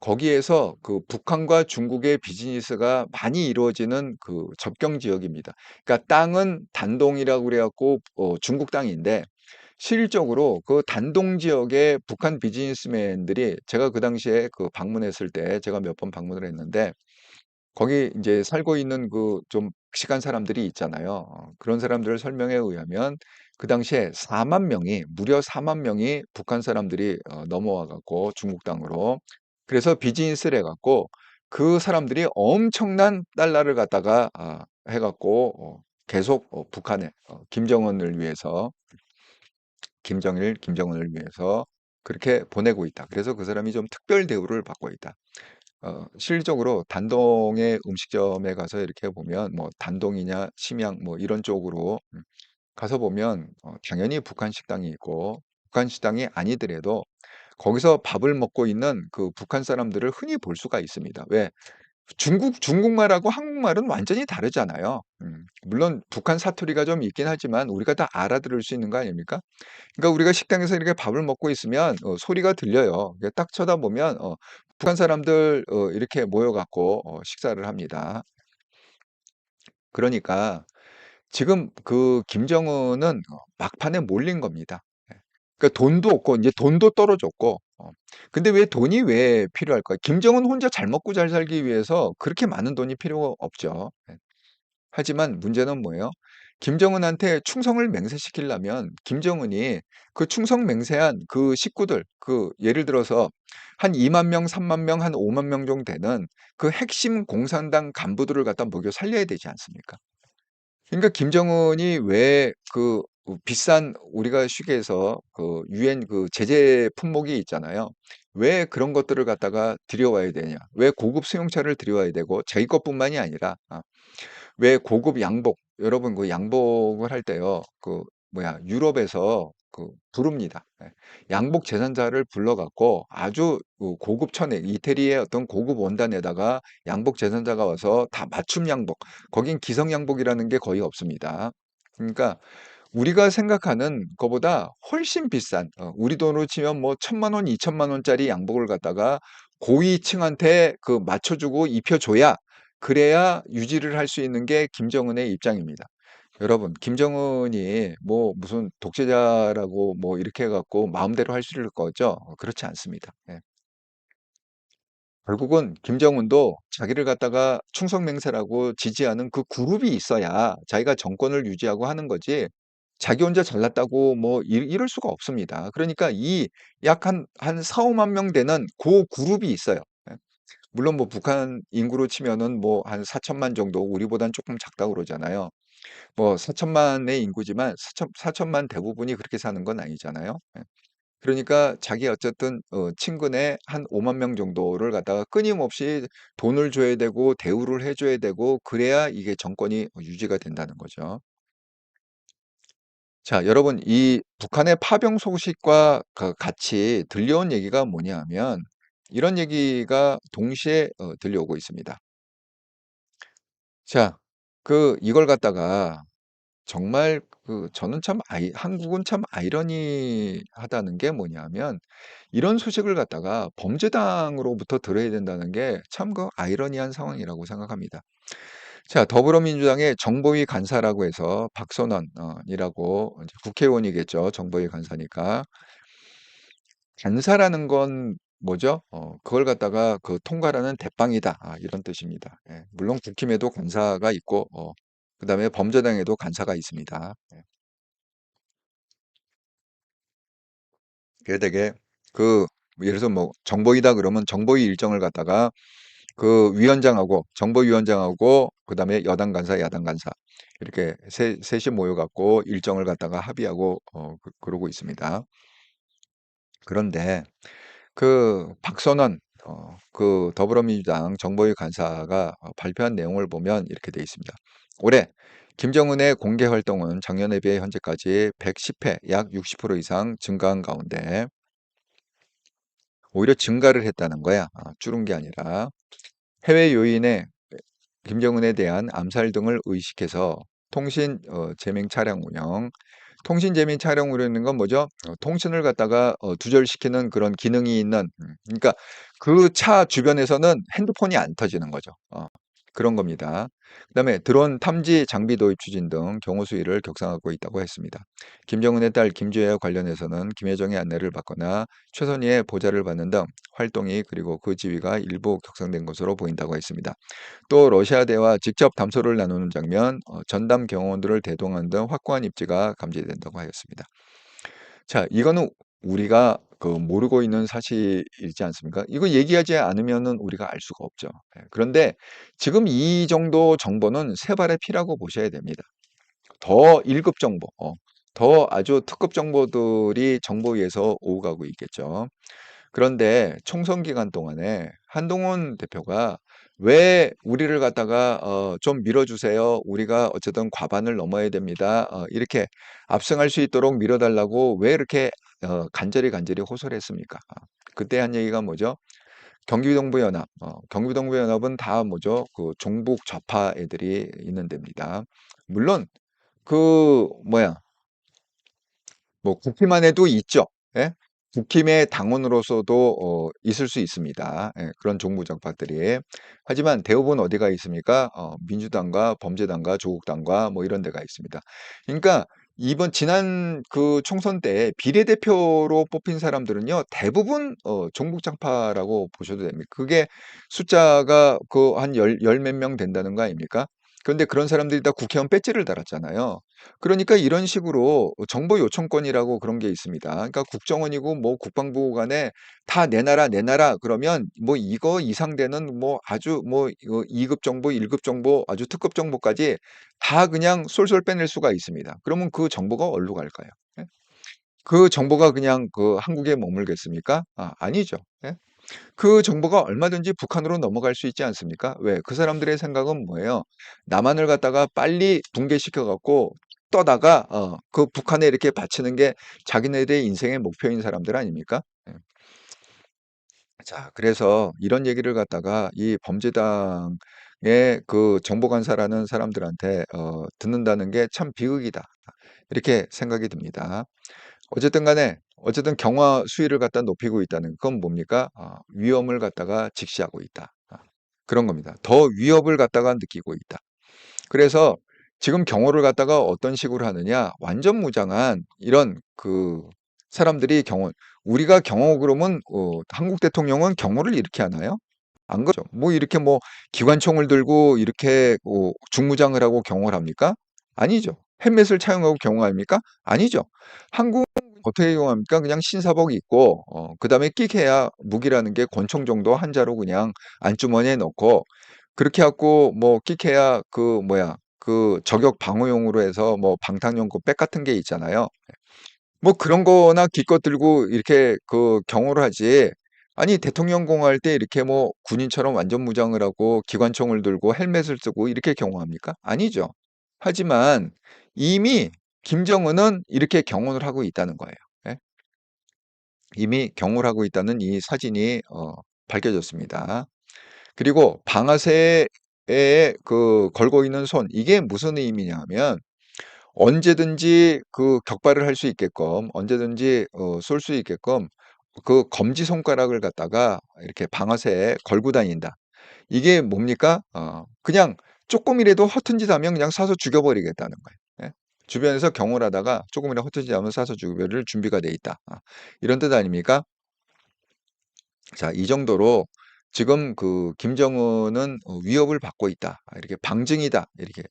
거기에서 북한과 중국의 비즈니스가 많이 이루어지는 접경 지역입니다. 그러니까 땅은 단동이라고 그래갖고 중국 땅인데 실질적으로 그 단동 지역의 북한 비즈니스맨들이 제가 그 당시에 방문했을 때 제가 몇 번 방문을 했는데 거기 이제 살고 있는 좀 묵직한 사람들이 있잖아요. 그런 사람들 설명에 의하면 그 당시에 4만 명이 무려 4만 명이 북한 사람들이 넘어와 갖고 중국 땅으로 그래서 비즈니스를 해 갖고 그 사람들이 엄청난 달러를 갖다가 해 갖고 계속 북한에 김정은을 위해서 김정은을 위해서 그렇게 보내고 있다. 그래서 그 사람이 좀 특별 대우를 받고 있다. 실질적으로 단동의 음식점에 가서 이렇게 보면 뭐 단동이냐 심양 뭐 이런 쪽으로 가서 보면 당연히 북한 식당이 있고 북한 식당이 아니더라도 거기서 밥을 먹고 있는 그 북한 사람들을 흔히 볼 수가 있습니다. 왜? 중국말하고 한국말은 완전히 다르잖아요. 물론 북한 사투리가 좀 있긴 하지만 우리가 다 알아들을 수 있는 거 아닙니까? 그러니까 우리가 식당에서 이렇게 밥을 먹고 있으면 소리가 들려요. 딱 쳐다보면 북한 사람들 이렇게 모여 갖고 식사를 합니다. 그러니까 지금 김정은은 막판에 몰린 겁니다. 예. 그러니까 돈도 없고 이제 돈도 떨어졌고 근데 왜 돈이 왜 필요할까요? 김정은 혼자 잘 먹고 잘 살기 위해서 그렇게 많은 돈이 필요 없죠. 예. 하지만 문제는 뭐예요? 김정은한테 충성을 맹세시키려면 김정은이 그 충성 맹세한 그 식구들, 예를 들어서 한 2만 명, 3만 명, 한 5만 명 정도 되는 그 핵심 공산당 간부들을 갖다 먹여 살려야 되지 않습니까? 그러니까 김정은이 왜 비싼 우리가 쉽게 해서 유엔 제재 품목이 있잖아요. 왜 그런 것들을 갖다가 들여와야 되냐? 왜 고급 수용차를 들여와야 되고 자기 것뿐만이 아니라 왜 고급 양복, 여러분 양복을 할 때요. 유럽에서 부릅니다. 예. 양복 제선자를 불러 갖고 아주 고급 천에 이태리의 어떤 고급 원단에다가 양복 제선자가 와서 다 맞춤 양복. 거긴 기성 양복이라는 게 거의 없습니다. 그러니까 우리가 생각하는 것보다 훨씬 비싼 우리 돈으로 치면 뭐 1,000만 원, 2천만 원짜리 양복을 갖다가 고위층한테 맞춰주고 입혀줘야 그래야 유지를 할 수 있는 게 김정은의 입장입니다. 여러분, 김정은이 뭐 무슨 독재자라고 뭐 이렇게 해갖고 마음대로 할 수 있을 거죠? 그렇지 않습니다. 예. 결국은 김정은도 자기를 갖다가 충성맹세라고 지지하는 그 그룹이 있어야 자기가 정권을 유지하고 하는 거지 자기 혼자 잘났다고 뭐 이럴 수가 없습니다. 그러니까 이 약 한 4-5만 명 되는 그 그룹이 있어요. 예. 물론 뭐 북한 인구로 치면은 뭐 한 4천만 정도 우리보단 조금 작다고 그러잖아요. 뭐 4천만의 인구지만 4천만 대부분이 그렇게 사는 건 아니잖아요. 예. 그러니까 자기 어쨌든 친근의 한 5만 명 정도를 갖다가 끊임없이 돈을 줘야 되고 대우를 해 줘야 되고 그래야 이게 정권이 유지가 된다는 거죠. 자, 여러분 이 북한의 파병 소식과 같이 들려온 얘기가 뭐냐면 이런 얘기가 동시에 들려오고 있습니다. 자, 이걸 갖다가 정말 저는 참 한국은 참 아이러니하다는 게 뭐냐면 이런 소식을 갖다가 범죄당으로부터 들어야 된다는 게 참 아이러니한 상황이라고 생각합니다. 자, 더불어민주당의 정보위 간사라고 해서 박선원 이라고 이제 국회의원이겠죠. 정보위 간사니까. 간사라는 건 뭐죠? 그걸 갖다가 통과라는 대빵이다. 이런 뜻입니다. 예. 물론 국힘에도 간사가 있고 그다음에 범죄당에도 간사가 있습니다. 예. 그게 되게 그 예를 들어서 뭐 정보위다 그러면 정보위 일정을 갖다가 그 위원장하고 정보위원장하고 그다음에 여당 간사, 야당 간사 이렇게 셋이 모여 갖고 일정을 갖다가 합의하고 그러고 있습니다. 그런데 그 박선원 그 더불어민주당 정보위 간사가 발표한 내용을 보면 이렇게 돼 있습니다. 올해 김정은의 공개 활동은 작년에 비해 현재까지 110회, 약 60% 이상 증가한 가운데 오히려 증가를 했다는 거야. 줄은 게 아니라 해외 요인의 김정은에 대한 암살 등을 의식해서 통신 제밍 차량 운영, 통신 제밍 차량 운영인 건 뭐죠? 통신을 갖다가 두절시키는 그런 기능이 있는, 그러니까 그 차 주변에서는 핸드폰이 안 터지는 거죠. 그런 겁니다. 그다음에 드론 탐지 장비 도입 추진 등 경우 수위를 격상하고 있다고 했습니다. 김정은의 딸 김주애와 관련해서는 김여정의 안내를 받거나 최선희의 보좌를 받는 등 활동이 그리고 그 지위가 일부 격상된 것으로 보인다고 했습니다. 또 러시아 대와 직접 담소를 나누는 장면, 전담 경호원들을 대동하는 등 확고한 입지가 감지된다고 하였습니다. 자, 이거는 우리가 그 모르고 있는 사실이지 않습니까? 이거 얘기하지 않으면은 우리가 알 수가 없죠. 예, 그런데 지금 이 정도 정보는 세 발의 피라고 보셔야 됩니다. 더 1급 정보, 더 아주 특급 정보들이 정보위에서 오고 가고 있겠죠. 그런데 총선 기간 동안에 한동훈 대표가 왜 우리를 갖다가 좀 밀어주세요. 우리가 어쨌든 과반을 넘어야 됩니다. 이렇게 압승할 수 있도록 밀어달라고 왜 이렇게 간절히 호소를 했습니까? 그때 한 얘기가 뭐죠? 경기동부연합, 경기동부연합은 다 뭐죠? 그 종북 좌파 애들이 있는 데입니다. 물론 그 뭐야? 뭐 국힘만 해도 있죠. 예? 국힘의 당원으로서도 있을 수 있습니다. 예, 그런 종부정파들이. 하지만 대부분 어디가 있습니까? 민주당과 범죄당과 조국당과 뭐 이런 데가 있습니다. 그러니까 이번 지난 그 총선 때 비례대표로 뽑힌 사람들은요 대부분 종북정파라고 보셔도 됩니다. 그게 숫자가 그 한 열 몇 명 된다는 거 아닙니까? 그런데 그런 사람들이 다 국회의원 배지를 달았잖아요. 그러니까 이런 식으로 정보 요청권이라고 그런 게 있습니다. 그러니까 국정원이고 뭐 국방부 간에 다 내놔라 내놔라 그러면 뭐 이거 이상 되는 뭐 아주 뭐 2급 정보, 1급 정보, 아주 특급 정보까지 다 그냥 쏠쏠 빼낼 수가 있습니다. 그러면 그 정보가 어디로 갈까요? 예? 그 정보가 그냥 그 한국에 머물겠습니까? 아니죠. 예? 그 정보가 얼마든지 북한으로 넘어갈 수 있지 않습니까? 왜? 그 사람들의 생각은 뭐예요? 남한을 갖다가 빨리 붕괴시켜 갖고 떠다가 그 북한에 이렇게 바치는 게 자기네들의 인생의 목표인 사람들 아닙니까? 예. 자, 그래서 이런 얘기를 갖다가 이 범죄당의 그 정보관사라는 사람들한테 듣는다는 게 참 비극이다. 이렇게 생각이 듭니다. 어쨌든 간에 어쨌든 경화 수위를 갖다 높이고 있다는 건 뭡니까? 위험을 갖다가 직시하고 있다. 그런 겁니다. 더 위협을 갖다가 느끼고 있다. 그래서 지금 경호를 갖다가 어떤 식으로 하느냐? 완전 무장한 이런 그 사람들이 경호, 우리가 경호 그러면 한국 대통령은 경호를 이렇게 하나요? 안 그렇죠. 뭐 이렇게 뭐 기관총을 들고 이렇게 중무장을 하고 경호를 합니까? 아니죠. 헬멧을 착용하고 경호합니까? 아니죠. 한국 어떻게 경호합니까? 그냥 신사복 입고 그다음에 끽해야 무기라는 게 권총 정도 한 자루 그냥 안주머니에 넣고 그렇게 갖고 뭐 끽해야 그 뭐야 그 저격 방어용으로 해서 뭐 방탄용 그 백 같은 게 있잖아요. 뭐 그런 거나 기껏 들고 이렇게 그 경호를 하지. 아니 대통령 공화할 때 이렇게 뭐 군인처럼 완전 무장을 하고 기관총을 들고 헬멧을 쓰고 이렇게 경호합니까? 아니죠. 하지만 이미 김정은은 이렇게 경호를 하고 있다는 거예요. 예? 이미 경호를 하고 있다는 이 사진이 밝혀졌습니다. 그리고 방아쇠에 그 걸고 있는 손 이게 무슨 의미냐면 언제든지 그 격발을 할 수 있게끔 언제든지 쏠 수 있게끔 그 검지 손가락을 갖다가 이렇게 방아쇠에 걸고 다닌다. 이게 뭡니까? 그냥 쪼끔이라도 허튼 짓 하면 그냥 쏴서 죽여버리겠다는 거예요. 예. 주변에서 경호를 하다가 조금이라도 허튼 짓 하면 쏴서 죽여버릴 준비가 돼 있다. 이런 뜻 아닙니까? 자, 이 정도로 지금 그 김정은은 위협을 받고 있다. 이렇게 방증이다. 이렇게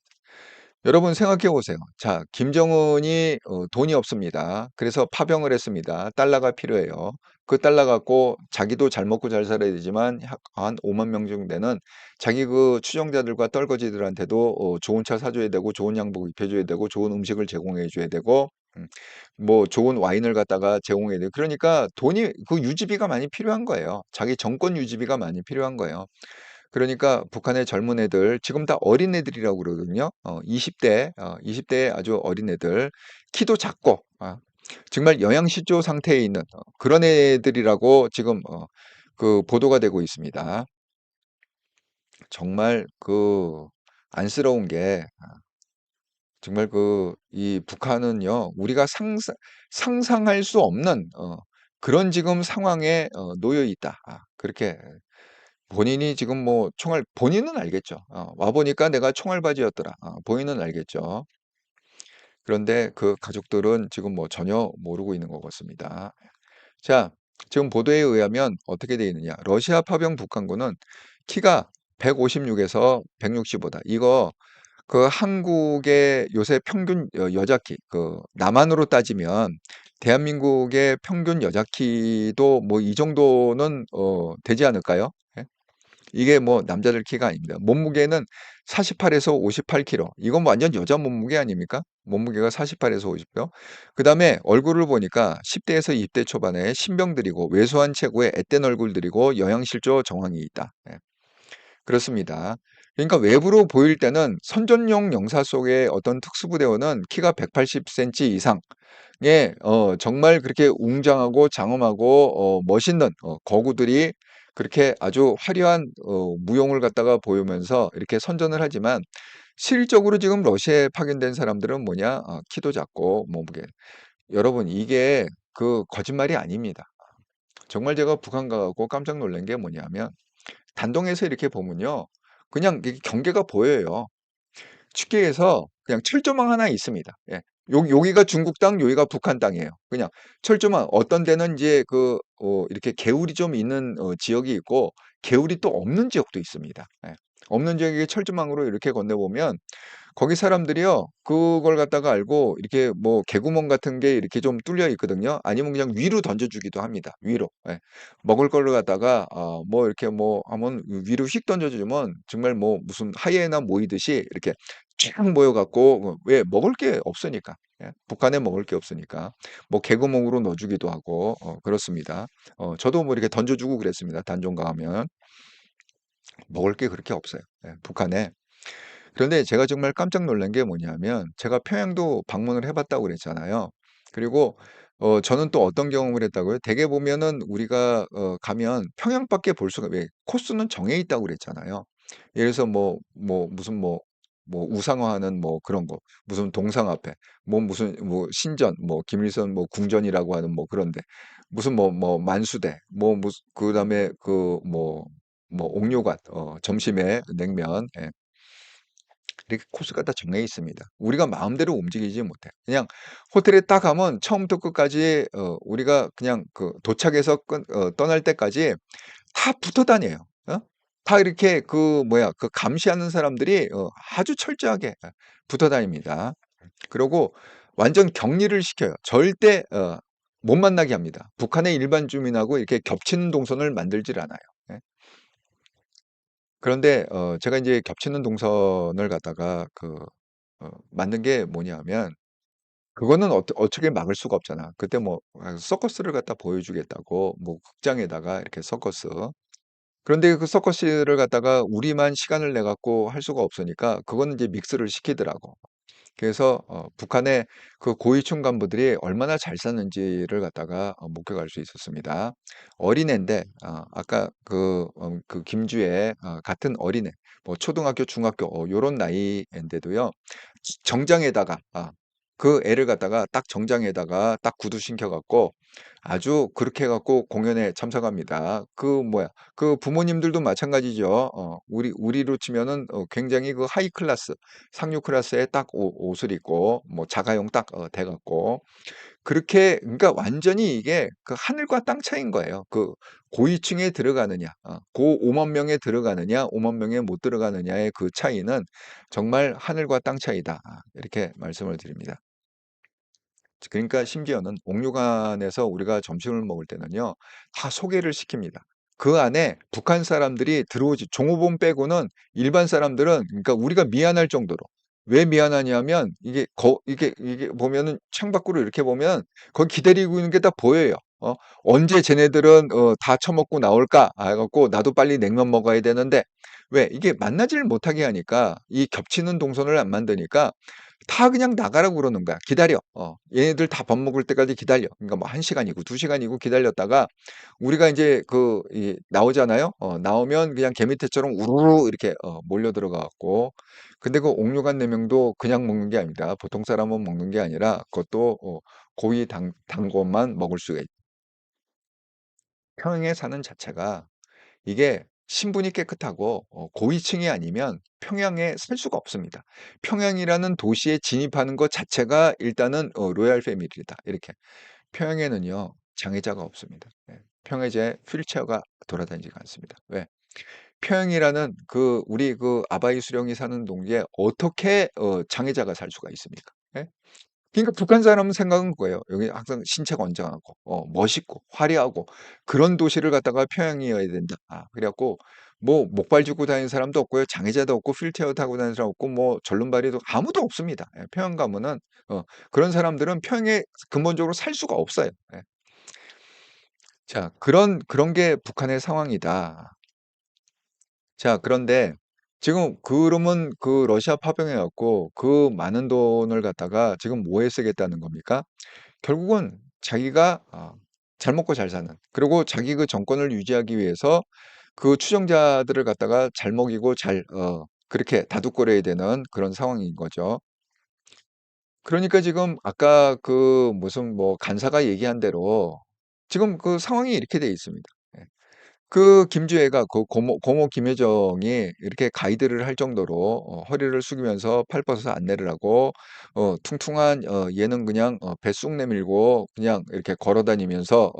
여러분 생각해 보세요. 자, 김정은이 돈이 없습니다. 그래서 파병을 했습니다. 달러가 필요해요. 그 달러 갖고 자기도 잘 먹고 잘 살아야 되지만 한 5만 명 정도 되는 자기 그 추종자들과 떨거지들한테도 좋은 차 사줘야 되고 좋은 양복 입혀줘야 되고 좋은 음식을 제공해 줘야 되고 뭐 좋은 와인을 갖다가 제공해야 돼요. 그러니까 돈이 그 유지비가 많이 필요한 거예요. 자기 정권 유지비가 많이 필요한 거예요. 그러니까 북한의 젊은 애들 지금 다 어린애들이라고 그러거든요. 20대 아주 어린애들 키도 작고 정말 영양실조 상태에 있는 그런 애들이라고 지금 그 보도가 되고 있습니다. 정말 그 안쓰러운 게 정말 그 이 북한은요 우리가 상상할 수 없는 그런 지금 상황에 놓여 있다. 그렇게 본인이 지금 뭐 총알 본인은 알겠죠. 와 보니까 내가 총알바지였더라. 본인은 알겠죠. 그런데 그 가족들은 지금 뭐 전혀 모르고 있는 것 같습니다. 자, 지금 보도에 의하면 어떻게 되어 있느냐. 러시아 파병 북한군은 키가 156에서 165다. 이거 그 한국의 요새 평균 여자 키, 그 남한으로 따지면 대한민국의 평균 여자 키도 뭐 이 정도는 되지 않을까요? 예? 이게 뭐 남자들 키가 아닙니다. 몸무게는 48에서 58kg. 이건 완전 여자 몸무게 아닙니까? 몸무게가 48에서 50kg. 그 다음에 얼굴을 보니까 10대에서 20대 초반에 신병들이고 왜소한 체구에 앳된 얼굴들이고 영양실조 정황이 있다. 예, 그렇습니다. 그러니까 외부로 보일 때는 선전용 영사 속의 어떤 특수부대원은 키가 180cm 이상, 예, 정말 그렇게 웅장하고 장엄하고 멋있는 거구들이 그렇게 아주 화려한 무용을 갖다가 보이면서 이렇게 선전을 하지만 실적으로 지금 러시아에 파견된 사람들은 뭐냐? 키도 작고 몸무게. 여러분 이게 그 거짓말이 아닙니다. 정말 제가 북한 가고 깜짝 놀란 게 뭐냐면 단동에서 이렇게 보면요. 그냥 이게 경계가 보여요. 쉽게 해서 그냥 철조망 하나 있습니다. 예. 여기가 중국 땅, 여기가 북한 땅이에요. 그냥 철조망. 어떤 데는 이제 그 이렇게 개울이 좀 있는 지역이 있고 개울이 또 없는 지역도 있습니다. 예. 없는 지역에 철조망으로 이렇게 건너보면 거기 사람들이요. 그걸 갖다가 알고 이렇게 뭐 개구멍 같은 게 이렇게 좀 뚫려 있거든요. 아니면 그냥 위로 던져주기도 합니다. 위로. 예. 먹을 거를 갖다가 뭐 이렇게 뭐 하면 위로 휙 던져주면 정말 뭐 무슨 하이에나 모이듯이 이렇게 쫙 모여갖고 왜 먹을 게 없으니까. 예. 북한에 먹을 게 없으니까 뭐 개구멍으로 넣어주기도 하고 그렇습니다. 저도 뭐 이렇게 던져주고 그랬습니다. 단종 가면 먹을 게 그렇게 없어요. 예. 북한에. 그런데 제가 정말 깜짝 놀란 게 뭐냐면 제가 평양도 방문을 해 봤다고 그랬잖아요. 그리고 저는 또 어떤 경험을 했다고요? 대개 보면은 우리가 가면 평양밖에 볼 수가 왜 코스는 정해 있다고 그랬잖아요. 예를 들어서 뭐 무슨 뭐 우상화하는 뭐 그런 거, 무슨 동상 앞에, 뭐 무슨 뭐 신전, 뭐 김일성 뭐 궁전이라고 하는 뭐 그런데 무슨 뭐 만수대, 뭐 무슨 그다음에 그 뭐 옥류관, 점심에 냉면, 예. 이렇게 코스가 다 정해 있습니다. 우리가 마음대로 움직이지 못해요. 그냥 호텔에 딱 가면 처음부터 끝까지 우리가 그냥 그 도착해서 떠날 때까지 다 붙어 다녀요. 어? 다 이렇게 그 뭐야 그 감시하는 사람들이 아주 철저하게 붙어 다닙니다. 그리고 완전 격리를 시켜요. 절대 못 만나게 합니다. 북한의 일반 주민하고 이렇게 겹치는 동선을 만들질 않아요. 예. 그런데 제가 이제 겹치는 동선을 갖다가 만든 게 뭐냐면 그거는 어떻게 막을 수가 없잖아. 그때 뭐 서커스를 갖다 보여주겠다고 뭐 극장에다가 이렇게 서커스. 그런데 그 서커스를 갖다가 우리만 시간을 내 갖고 할 수가 없으니까 그거는 이제 믹스를 시키더라고. 그래서 북한의 그 고위층 간부들이 얼마나 잘 사는지를 갖다가 목격할 수 있었습니다. 어린애인데 아까 그 김주의 같은 어린애 뭐 초등학교, 중학교 요런 나이인데도요. 정장에다가 그 애를 갖다가 딱 정장에다가 딱 구두 신겨 갖고 아주 그렇게 해 갖고 공연에 참석합니다. 그 뭐야 그 부모님들도 마찬가지죠. 우리로 치면은 굉장히 그 하이 클래스 상류 클래스의 딱 옷을 입고 뭐 자가용 딱 돼 갖고 그렇게 그러니까 완전히 이게 그 하늘과 땅 차이인 거예요. 그 고위층에 들어가느냐 고 5만 명에 들어가느냐 5만 명에 못 들어가느냐의 그 차이는 정말 하늘과 땅 차이다. 이렇게 말씀을 드립니다. 그러니까 심지어는 옥류관에서 우리가 점심을 먹을 때는요. 다 소개를 시킵니다. 그 안에 북한 사람들이 들어오지 종업원 빼고는 일반 사람들은 그러니까 우리가 미안할 정도로 왜 미안하냐면 이게 보면은 창밖으로 이렇게 보면 거기 기다리고 있는 게 다 보여요. 언제 쟤네들은 다 처먹고 나올까? 해 갖고 나도 빨리 냉면 먹어야 되는데 왜 이게 만나지를 못하게 하니까 이 겹치는 동선을 안 만드니까 다 그냥 나가라고 그러는 거야. 기다려. 얘네들 다 밥 먹을 때까지 기다려. 그러니까 뭐 1 시간이고 2 시간이고 기다렸다가 우리가 인제 나오잖아요. 나오면 그냥 개미떼처럼 우르르 이렇게 몰려 들어가 갖고 근데 그 옥류관 4 명도 그냥 먹는 게 아닙니다. 보통 사람은 먹는 게 아니라 그것도 고위 단권만 먹을 수가 평양에 사는 자체가 이게 신분이 깨끗하고 고위층이 아니면 평양에 살 수가 없습니다. 평양이라는 도시에 진입하는 것 자체가 일단은 로얄 패밀리다. 이렇게. 평양에는요. 장애자가 없습니다. 예. 평양에 휠체어가 돌아다니지가 않습니다. 왜? 평양이라는 우리 아바이 수령이 사는 동지에 어떻게 장애자가 살 수가 있습니까? 예? 그러니까 북한 사람 생각은 그거예요. 여기 항상 신체가 건장하고 멋있고 화려하고 그런 도시를 갖다가 평양이어야 된다. 그래 갖고 뭐 목발 짚고 다니는 사람도 없고요. 장애자도 없고 휠체어 타고 다니는 사람 없고 뭐 절름발이도 아무도 없습니다. 예, 평양 가면은 그런 사람들은 평양에 근본적으로 살 수가 없어요. 예. 자, 그런 게 북한의 상황이다. 자, 그런데 지금 그러면 러시아 파병해 갖고 그 많은 돈을 갖다가 지금 뭐에 쓰겠다는 겁니까? 결국은 자기가 잘 먹고 잘 사는 그리고 자기 그 정권을 유지하기 위해서 그 추종자들을 갖다가 잘 먹이고 잘 그렇게 다독거려야 되는 그런 상황인 거죠. 그러니까 지금 아까 무슨 뭐 간사가 얘기한 대로 지금 그 상황이 이렇게 돼 있습니다. 예. 김주애가 고모 김여정이 이렇게 가이드를 할 정도로 허리를 숙이면서 팔 뻗어서 안내를 하고 퉁퉁한 얘는 그냥 배 쑥 내밀고 그냥 이렇게 걸어 다니면서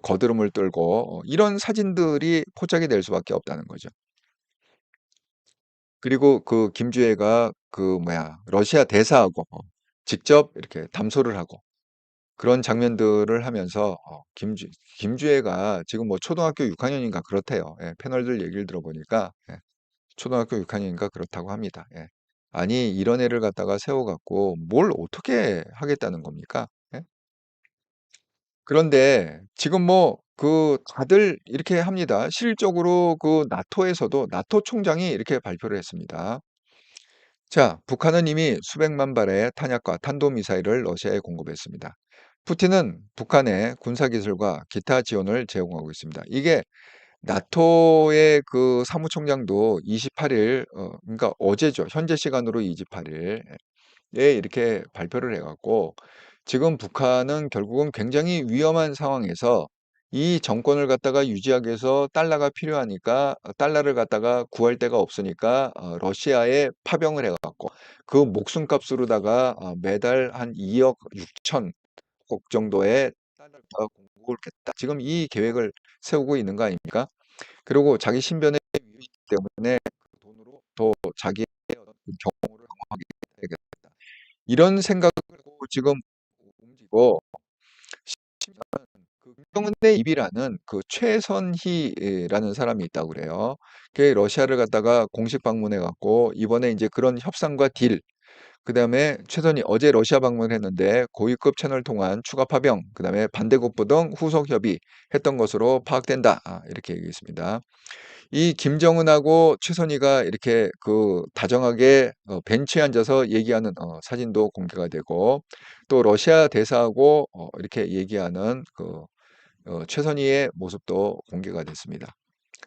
거드름을 떨고 이런 사진들이 포착이 될 수밖에 없다는 거죠. 그리고 김주애가 러시아 대사하고 직접 이렇게 담소를 하고 그런 장면들을 하면서 김주애가 지금 뭐 초등학교 6 학년인가 그렇대요. 예, 패널들 얘기를 들어보니까 초등학교 6 학년인가 그렇다고 합니다. 예. 아니 이런 애를 갖다가 세워 갖고 뭘 어떻게 하겠다는 겁니까? 예? 그런데 지금 뭐 다들 이렇게 합니다. 실질적으로 나토에서도 나토 총장이 이렇게 발표를 했습니다. 자, 북한은 이미 수백만 발의 탄약과 탄도미사일을 러시아에 공급했습니다. 푸틴은 북한의 군사기술과 기타 지원을 제공하고 있습니다. 이게 나토의 사무총장도 28일, 그러니까 어제죠. 현재 시간으로 28일에 이렇게 발표를 해갖고 지금 북한은 결국은 굉장히 위험한 상황에서 이 정권을 갖다가 유지하기 위해서 달러가 필요하니까 달러를 갖다가 구할 데가 없으니까 러시아에 파병을 해갖고 그 목숨값으로다가 매달 한 2억 6천 국 정도의 달러를 공급을 겠다. 지금 이 계획을 세우고 있는 거 아닙니까? 그리고 자기 신변에 위험이 있기 때문에 그 돈으로 더 자기의 어떤 경호를 강화하게 되겠다. 이런 생각을 하고 지금 움직이고 심지어는 김정은의 입이라는 최선희라는 사람이 있다고 그래요. 걔 러시아를 갔다가 공식 방문해 갖고 이번에 이제 그런 협상과 딜 그다음에 최선희 어제 러시아 방문했는데 고위급 채널 통한 추가 파병 그다음에 반대국부 등 후속 협의했던 것으로 파악된다. 이렇게 얘기했습니다. 이 김정은하고 최선희가 이렇게 다정하게 벤치에 앉아서 얘기하는 사진도 공개가 되고 또 러시아 대사하고 이렇게 얘기하는 최선희의 모습도 공개가 됐습니다.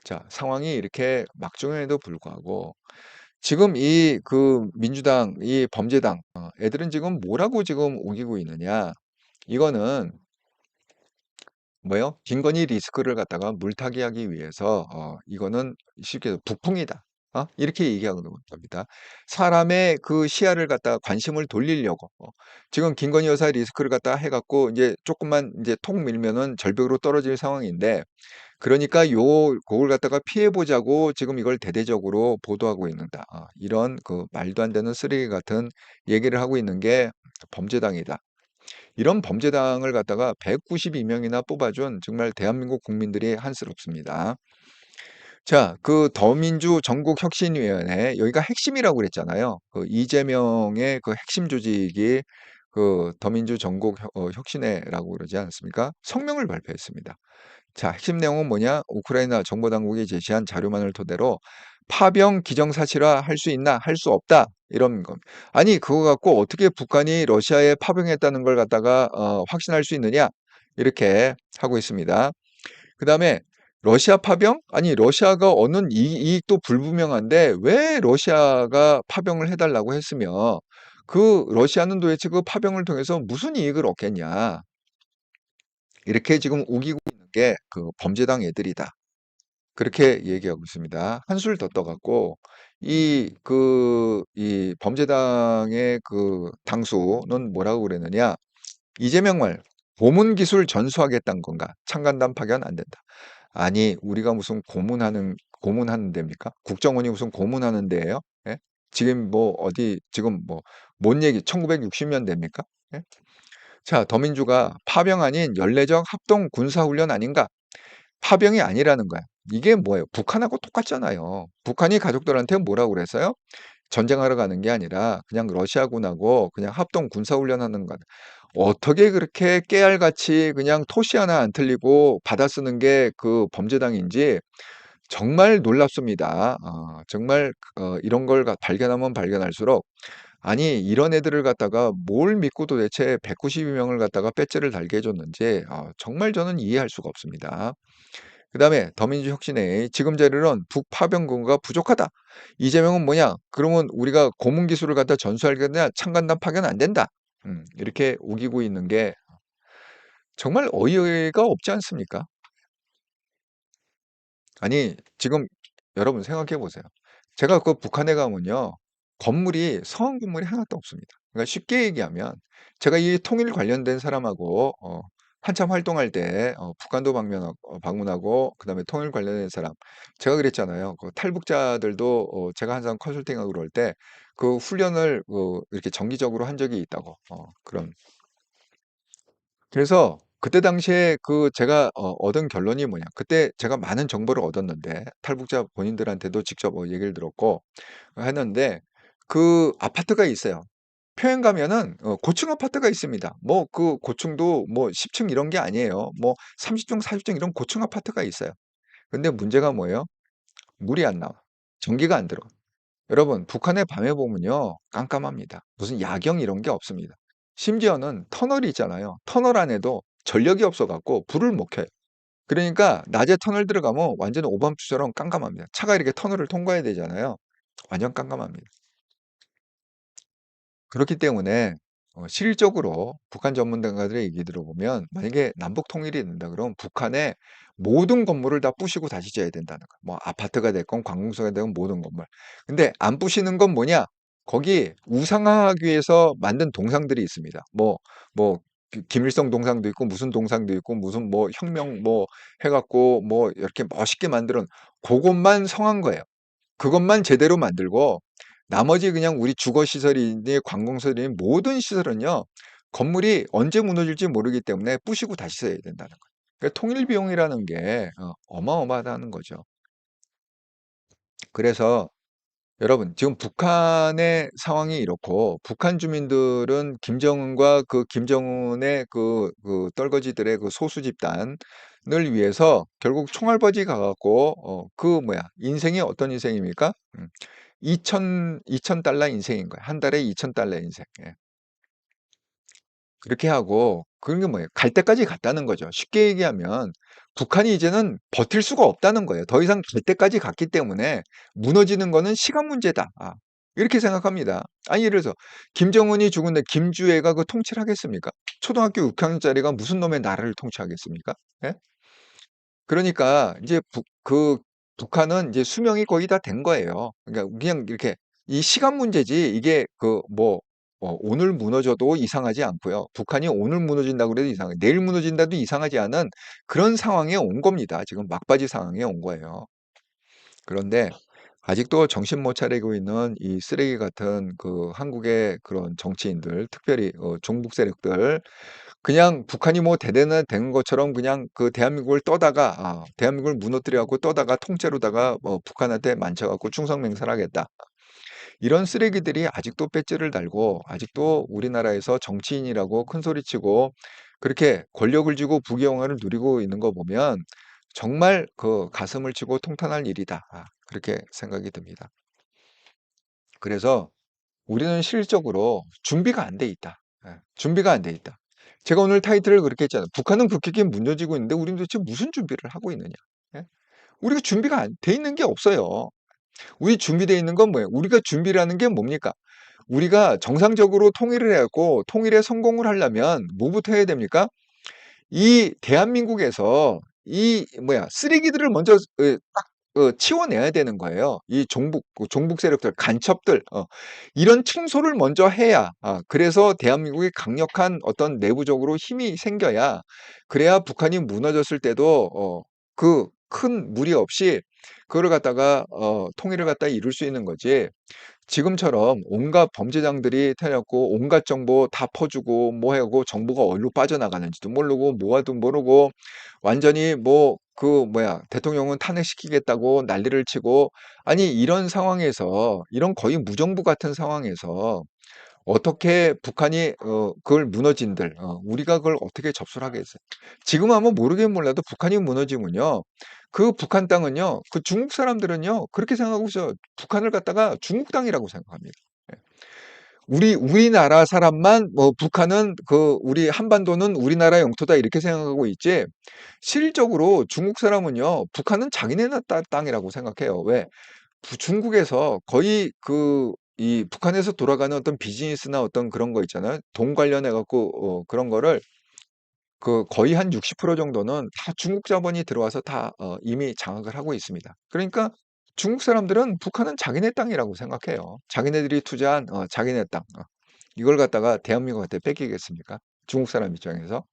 자, 상황이 이렇게 막중해도 불구하고 지금 민주당, 이 범죄당 애들은 지금 뭐라고 지금 우기고 있느냐? 이거는 뭐요? 김건희 리스크를 갖다가 물타기하기 위해서 이거는 쉽게 북풍이다. 이렇게 얘기하는 겁니다. 사람의 그 시야를 갖다가 관심을 돌리려고 지금 김건희 여사 리스크를 갖다가 해 갖고 인제 쪼끔만 인제 톡 밀면은 절벽으로 떨어질 상황인데 그러니까 그걸 갖다가 피해 보자고 지금 이걸 대대적으로 보도하고 있는다. 이런 그 말도 안 되는 쓰레기 같은 얘기를 하고 있는 게 범죄당이다. 이런 범죄당을 갖다가 192 명이나 뽑아준 정말 대한민국 국민들이 한스럽습니다. 자, 그 더민주 전국혁신위원회 여기가 핵심이라고 그랬잖아요. 그 이재명의 그 핵심 조직이 그 더민주 혁신회라고 그러지 않습니까? 성명을 발표했습니다. 자, 핵심 내용은 뭐냐? 우크라이나 정보 당국이 제시한 자료만을 토대로 파병 기정사실화 할 수 있나? 할 수 없다. 이런 겁니다. 아니, 그거 갖고 어떻게 북한이 러시아에 파병했다는 걸 갖다가 확신할 수 있느냐? 이렇게 하고 있습니다. 그다음에 러시아 파병? 아니, 러시아가 얻는 이익도 불분명한데 왜 러시아가 파병을 해달라고 했으며 그 러시아는 도대체 그 파병을 통해서 무슨 이익을 얻겠냐? 이렇게 지금 우기고 있는 게 그 범죄당 애들이다. 그렇게 얘기하고 있습니다. 한술 더 떠갖고 이 범죄당의 그 당수는 뭐라고 그랬느냐? 이재명 말 고문기술 전수하겠다는 건가? 창간단 파견 안 된다. 아니, 우리가 무슨 고문하는 데입니까? 국정원이 무슨 고문하는 데예요? 예? 지금 뭐 어디 지금 뭐 뭔 얘기 1960년대입니까? 예? 자, 더민주가 파병 아닌 연례적 합동 군사훈련 아닌가? 파병이 아니라는 거야. 이게 뭐예요? 북한하고 똑같잖아요. 북한이 가족들한테 뭐라고 그랬어요? 전쟁하러 가는 게 아니라 그냥 러시아군하고 그냥 합동 군사훈련하는 것. 어떻게 그렇게 깨알같이 그냥 토시 하나 안 틀리고 받아쓰는 게 그 범죄당인지 정말 놀랍습니다. 정말 이런 걸 발견하면 발견할수록 아니, 이런 애들을 갖다가 뭘 믿고 도대체 192 명을 갖다가 배지를 달게 해 줬는지 정말 저는 이해할 수가 없습니다. 그다음에 더민주 혁신의 지금 자료는 북파병 근거가 부족하다. 이재명은 뭐냐? 그러면 우리가 고문 기술을 갖다 전수하겠냐? 창간단 파견 안 된다. 이렇게 우기고 있는 게 정말 어이가 없지 않습니까? 아니, 지금 여러분 생각해 보세요. 제가 그 북한에 가면요. 건물이 성원 건물이 하나도 없습니다. 그러니까 쉽게 얘기하면 제가 이 통일 관련된 사람하고 한참 활동할 때 북한도 방문하고 그다음에 통일 관련된 사람 제가 그랬잖아요. 그 탈북자들도 제가 항상 컨설팅하고 그럴 때 그 훈련을 이렇게 정기적으로 한 적이 있다고. 그런 그래서 그때 당시에 그 제가 얻은 결론이 뭐냐. 그때 제가 많은 정보를 얻었는데 탈북자 본인들한테도 직접 얘기를 들었고 했는데 그 아파트가 있어요. 평양 가면은 고층 아파트가 있습니다. 뭐 그 고층도 뭐 10층 이런 게 아니에요. 뭐 30층 40층 이런 고층 아파트가 있어요. 근데 문제가 뭐예요? 물이 안 나와. 전기가 안 들어. 여러분 북한의 밤에 보면요. 깜깜합니다. 무슨 야경 이런 게 없습니다. 심지어는 터널이 있잖아요. 터널 안에도 전력이 없어 갖고 불을 못 켜요. 그러니까 낮에 터널 들어가면 완전 오밤주처럼 깜깜합니다. 차가 이렇게 터널을 통과해야 되잖아요. 완전 깜깜합니다. 그렇기 때문에 실질적으로 북한 전문가들의 얘기 들어보면 만약에 남북 통일이 된다 그러면 북한의 모든 건물을 다 부시고 다시 지어야 된다는 거야. 뭐 아파트가 됐건 관공서가 됐건 모든 건물. 근데 안 부시는 건 뭐냐? 거기 우상화하기 위해서 만든 동상들이 있습니다. 뭐 김일성 동상도 있고 무슨 동상도 있고 무슨 뭐 혁명 뭐 해 갖고 뭐 이렇게 멋있게 만들은 그것만 성한 거예요. 그것만 제대로 만들고 나머지 그냥 우리 주거 시설이니 관공서들이 모든 시설은요. 건물이 언제 무너질지 모르기 때문에 부시고 다시 써야 된다는 거예요. 그러니까 통일 비용이라는 게 어마어마하다는 거죠. 그래서 여러분 지금 북한의 상황이 이렇고 북한 주민들은 김정은과 그 김정은의 떨거지들의 그 소수 집단을 위해서 결국 총알바지 가 갖고 그 뭐야 인생이 어떤 인생입니까? 2,000 달러 인생인 거야. 한 달에 2,000 달러 인생. 예. 그렇게 하고 그런 게 뭐예요? 갈 때까지 갔다는 거죠. 쉽게 얘기하면 북한이 이제는 버틸 수가 없다는 거예요. 더 이상 갈 때까지 갔기 때문에 무너지는 거는 시간 문제다. 이렇게 생각합니다. 아니 예를 들어서 김정은이 죽은데 김주애가 그 통치를 하겠습니까? 초등학교 6학년짜리가 무슨 놈의 나라를 통치하겠습니까? 예? 그러니까 이제 북한은 이제 수명이 거의 다 된 거예요. 그러니까 그냥 이렇게 이 시간 문제지 이게 그 뭐 오늘 무너져도 이상하지 않고요. 북한이 오늘 무너진다고 그래도 이상해. 내일 무너진다도 이상하지 않은 그런 상황에 온 겁니다. 지금 막바지 상황에 온 거예요. 그런데 아직도 정신 못 차리고 있는 이 쓰레기 같은 그 한국의 그런 정치인들, 특별히 종북 세력들, 그냥 북한이 뭐 대대나 된 것처럼 그냥 그 대한민국을 떠다가 대한민국을 무너뜨려 갖고 떠다가 통째로다가 북한한테 만져 갖고 충성 맹세하겠다. 이런 쓰레기들이 아직도 배지를 달고 아직도 우리나라에서 정치인이라고 큰 소리치고 그렇게 권력을 쥐고 부귀영화를 누리고 있는 거 보면 정말 그 가슴을 치고 통탄할 일이다. 그렇게 생각이 듭니다. 그래서 우리는 실질적으로 준비가 안 돼 있다. 준비가 안 돼 있다. 제가 오늘 타이틀을 그렇게 했잖아요. 북한은 북핵이 무너지고 있는데 우리는 도대체 무슨 준비를 하고 있느냐. 예? 우리가 준비가 안 돼 있는 게 없어요. 우리 준비되어 있는 건 뭐예요? 우리가 준비라는 게 뭡니까? 우리가 정상적으로 통일을 해갖고 통일에 성공을 하려면 뭐부터 해야 됩니까? 이 대한민국에서 이 뭐야 쓰레기들을 먼저 딱 치워내야 되는 거예요. 이 종북 세력들, 간첩들 이런 청소를 먼저 해야 그래서 대한민국이 강력한 어떤 내부적으로 힘이 생겨야 그래야 북한이 무너졌을 때도 그 큰 무리 없이 그거를 갖다가 통일을 갖다 이룰 수 있는 거지. 지금처럼 온갖 범죄장들이 태어났고 온갖 정보 다 퍼주고 뭐 하고 정보가 어디로 빠져나가는지도 모르고 뭐하도 모르고 완전히 뭐 그 뭐야 대통령은 탄핵시키겠다고 난리를 치고 아니 이런 상황에서 이런 거의 무정부 같은 상황에서 어떻게 북한이 그걸 무너진들 우리가 그걸 어떻게 접수를 하겠어요. 지금 아마 모르긴 몰라도 북한이 무너지면요. 그 북한 땅은요. 그 중국 사람들은요. 그렇게 생각하고 있어요. 북한을 갖다가 중국 땅이라고 생각합니다. 예. 우리나라 사람만 뭐 북한은 그 우리 한반도는 우리나라 영토다 이렇게 생각하고 있지. 실질적으로 중국 사람은요. 북한은 자기네 땅이라고 생각해요. 왜? 중국에서 거의 그 이 북한에서 돌아가는 어떤 비즈니스나 어떤 그런 거 있잖아요. 돈 관련해 갖고 그런 거를 그 거의 한 60% 정도는 다 중국 자본이 들어와서 다 이미 장악을 하고 있습니다. 그러니까 중국 사람들은 북한은 자기네 땅이라고 생각해요. 자기네들이 투자한 자기네 땅. 이걸 갖다가 대한민국한테 뺏기겠습니까? 중국 사람 입장에서.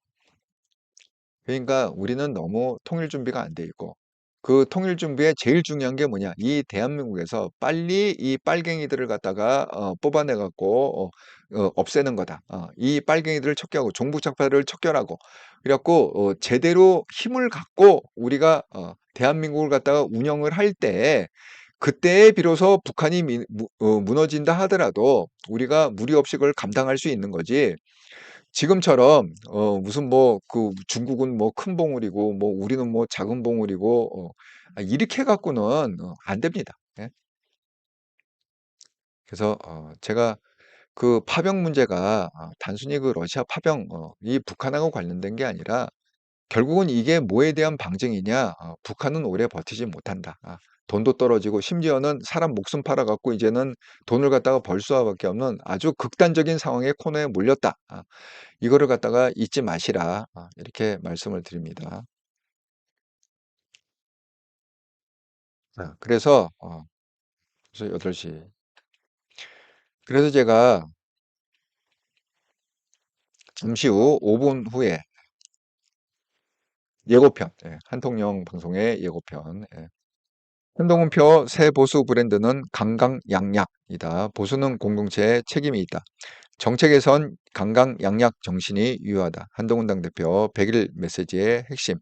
그러니까 우리는 너무 통일 준비가 안 돼 있고 그 통일 준비에 제일 중요한 게 뭐냐? 이 대한민국에서 빨리 이 빨갱이들을 갖다가 뽑아내 갖고 없애는 거다. 이 빨갱이들을 척결하고 종북작파를 척결하고 그래갖고 제대로 힘을 갖고 우리가 대한민국을 갖다가 운영을 할 때 그때에 비로소 북한이 무너진다 하더라도 우리가 무리 없이 그걸 감당할 수 있는 거지. 지금처럼 무슨 뭐 그 중국은 뭐 큰 봉우리고 뭐 우리는 뭐 작은 봉우리고 이렇게 갖고는 안 됩니다. 예. 그래서 제가 그 파병 문제가 단순히 그 러시아 파병 이 북한하고 관련된 게 아니라 결국은 이게 뭐에 대한 방증이냐? 북한은 오래 버티지 못한다. 돈도 떨어지고 심지어는 사람 목숨 팔아 갖고 이제는 돈을 갖다가 벌 수밖에 없는 아주 극단적인 상황에 코너에 몰렸다. 이거를 갖다가 잊지 마시라. 이렇게 말씀을 드립니다. 그래서 그래서 8시. 그래서 제가 잠시 후 5분 후에 예고편, 한통령 방송의 예고편. 한동훈표 새 보수 브랜드는 강강약약이다. 보수는 공동체에 책임이 있다. 정책에선 강강약약 정신이 유효하다. 한동훈 당대표 100일 메시지의 핵심.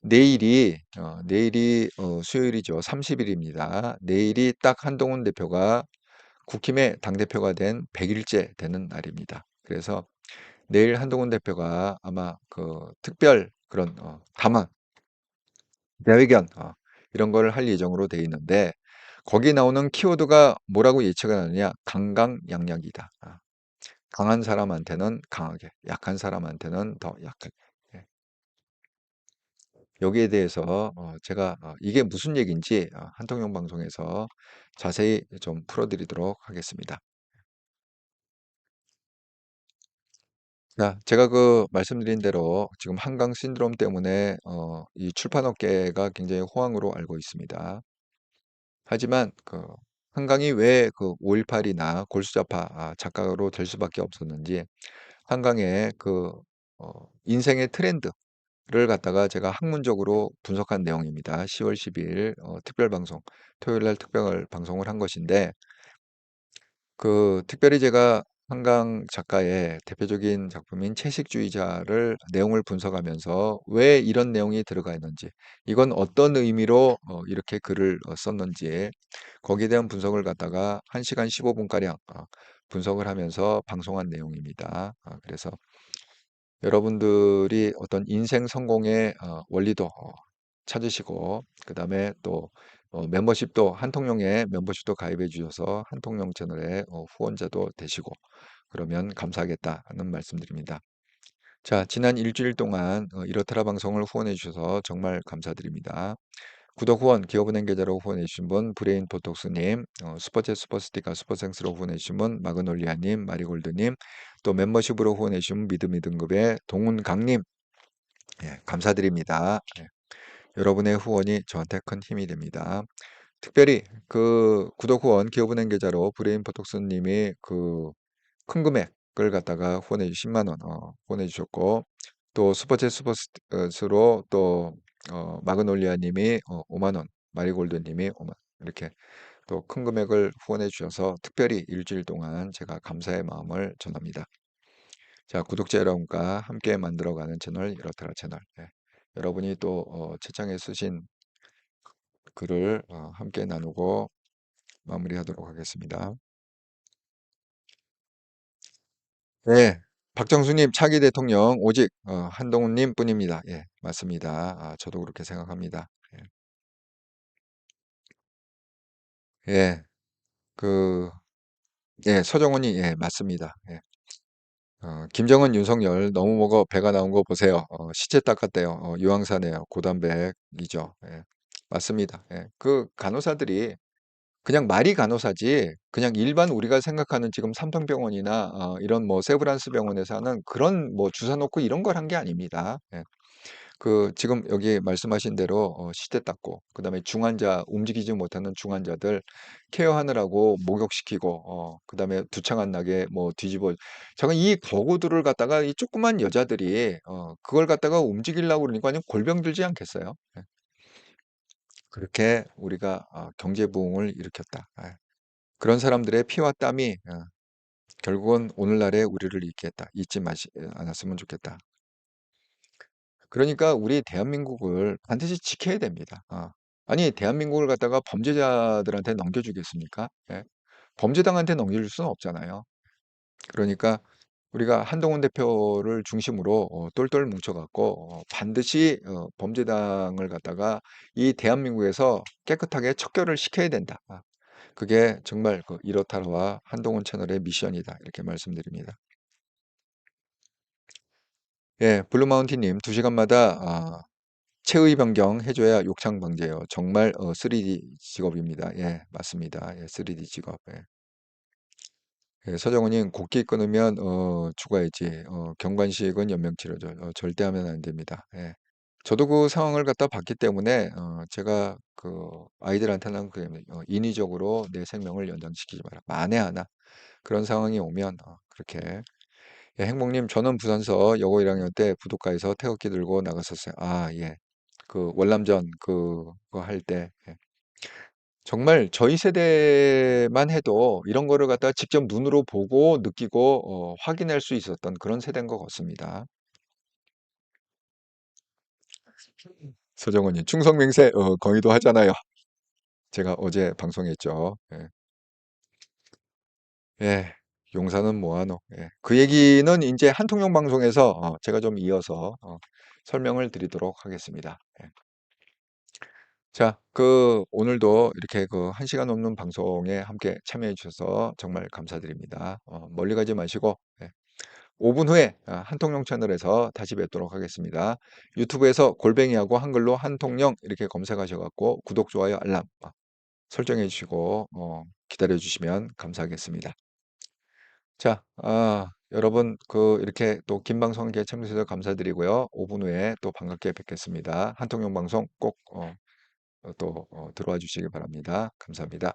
내일이 수요일이죠. 30일입니다. 내일이 딱 한동훈 대표가 국힘의 당대표가 된 100일째 되는 날입니다. 그래서 내일 한동훈 대표가 아마 그 특별 그런 담화, 기자회견 이런 걸 할 예정으로 돼 있는데 거기 나오는 키워드가 뭐라고 예측을 하느냐? 강강약약이다. 강한 사람한테는 강하게, 약한 사람한테는 더 약하게. 예. 여기에 대해서 제가 이게 무슨 얘기인지 한통용 방송에서 자세히 좀 풀어드리도록 하겠습니다. 자, 제가 그 말씀드린 대로 지금 한강 신드롬 때문에 이 출판 업계가 굉장히 호황으로 알고 있습니다. 하지만 그 한강이 왜 그 5.18이나 골수자파 작가로 될 수밖에 없었는지 한강의 그 인생의 트렌드를 갖다가 제가 학문적으로 분석한 내용입니다. 10월 12일 특별 방송, 토요일 날 특별 방송을 한 것인데 그 특별히 제가 한강 작가의 대표적인 작품인 채식주의자를 내용을 분석하면서 왜 이런 내용이 들어가 있는지, 이건 어떤 의미로 이렇게 글을 썼는지 거기에 대한 분석을 갖다가 1시간 15분가량 분석을 하면서 방송한 내용입니다. 그래서 여러분들이 어떤 인생 성공의 원리도 찾으시고 그다음에 또 멤버십도 한통령의 멤버십도 가입해 주셔서 한통령 채널의 후원자도 되시고 그러면 감사하겠다는 말씀드립니다. 자, 지난 일주일 동안 이렇더라 방송을 후원해 주셔서 정말 감사드립니다. 구독 후원, 기업은행 계좌로 후원해 주신 분, 브레인 보톡스님, 슈퍼챗 슈퍼스티커 슈퍼생스로 후원해 주신 분, 마그놀리아님, 마리골드님, 또 멤버십으로 후원해 주신 미드미 등급의 동훈강님, 예, 감사드립니다. 예, 여러분의 후원이 저한테 큰 힘이 됩니다. 특별히 그 구독 후원, 기업은행 계좌로 브레인 보톡스님이 그 큰 금액을 갖다가 후원해 주 10만 원 후원해 주셨고 또 슈퍼챗 슈퍼스로 또 마그놀리아 님이 5만 원, 마리골드 님이 5만 원 이렇게 또 큰 금액을 후원해 주셔서 특별히 일주일 동안 제가 감사의 마음을 전합니다. 자, 구독자 여러분과 함께 만들어가는 채널 이렇더라 채널. 예. 여러분이 또 채창에 쓰신 글을 함께 나누고 마무리하도록 하겠습니다. 네, 박정수님 차기 대통령 오직 한동훈님 뿐입니다. 예, 맞습니다. 저도 그렇게 생각합니다. 예, 예, 그, 예, 서정훈이 예, 맞습니다. 예. 김정은, 윤석열 너무 먹어 배가 나온 거 보세요. 시체 닦았대요. 유황사네요. 고단백이죠. 예, 맞습니다. 예, 그 간호사들이 그냥 말이 간호사지 그냥 일반 우리가 생각하는 지금 삼성병원이나 이런 뭐 세브란스 병원에서 하는 그런 뭐 주사 놓고 이런 걸 한 게 아닙니다. 예. 그 지금 여기 말씀하신 대로 시대 닦고 그다음에 중환자 움직이지 못하는 중환자들 케어하느라고 목욕시키고 그다음에 두창 안 나게 뭐 뒤집어 잠깐 이 거구들을 갖다가 이 조그만 여자들이 그걸 갖다가 움직이려고 그러니까 완전 골병 들지 않겠어요? 예. 그렇게 우리가 경제 부흥을 일으켰다. 예. 그런 사람들의 피와 땀이 결국은 오늘날의 우리를 잊게 했다. 잊지 마시 않았으면 좋겠다. 그러니까 우리 대한민국을 반드시 지켜야 됩니다. 아니 대한민국을 갖다가 범죄자들한테 넘겨주겠습니까? 예. 범죄당한테 넘겨줄 수는 없잖아요. 그러니까 우리가 한동훈 대표를 중심으로 똘똘 뭉쳐 갖고 반드시 범죄당을 갖다가 이 대한민국에서 깨끗하게 척결을 시켜야 된다. 그게 정말 그 이렇다와 한동훈 채널의 미션이다. 이렇게 말씀드립니다. 예, 블루마운틴님 2시간마다 체의 변경 해줘야 욕창 방지예요. 정말 3D 직업입니다. 예, 맞습니다. 예, 3D 직업. 예. 예, 서정훈님 곡기 끊으면 죽어야지. 경관식은 연명치료죠. 절대 하면 안 됩니다. 예. 저도 그 상황을 갖다 봤기 때문에 제가 그 아이들한테는 그 인위적으로 내 생명을 연장시키지 마라. 만에 하나 그런 상황이 오면 그렇게 예, 행복님 저는 부산서 여고 1학년 때 부둣가에서 태극기 들고 나갔었어요. 예. 그 월남전 그거 할 때 정말 저희 세대만 해도 이런 거를 갖다가 직접 눈으로 보고 느끼고 확인할 수 있었던 그런 세대인 것 같습니다. 서정원님 충성맹세 건의도 하잖아요. 제가 어제 방송했죠. 예. 예. 용사는 뭐하노. 예. 그 얘기는 이제 한통령 방송에서 제가 좀 이어서 설명을 드리도록 하겠습니다. 예. 자, 그 오늘도 이렇게 그 1시간 넘는 방송에 함께 참여해 주셔서 정말 감사드립니다. 멀리 가지 마시고 5분 후에 한통령 채널에서 다시 뵙도록 하겠습니다. 유튜브에서 골뱅이하고 한글로 한통령 이렇게 검색하셔 갖고 구독, 좋아요, 알람 설정해 주시고 기다려 주시면 감사하겠습니다. 자, 여러분 이렇게 또 긴 방송 함께 참여해 주셔서 감사드리고요. 5분 후에 또 반갑게 뵙겠습니다. 한통용 방송 꼭 들어와 주시기 바랍니다. 감사합니다.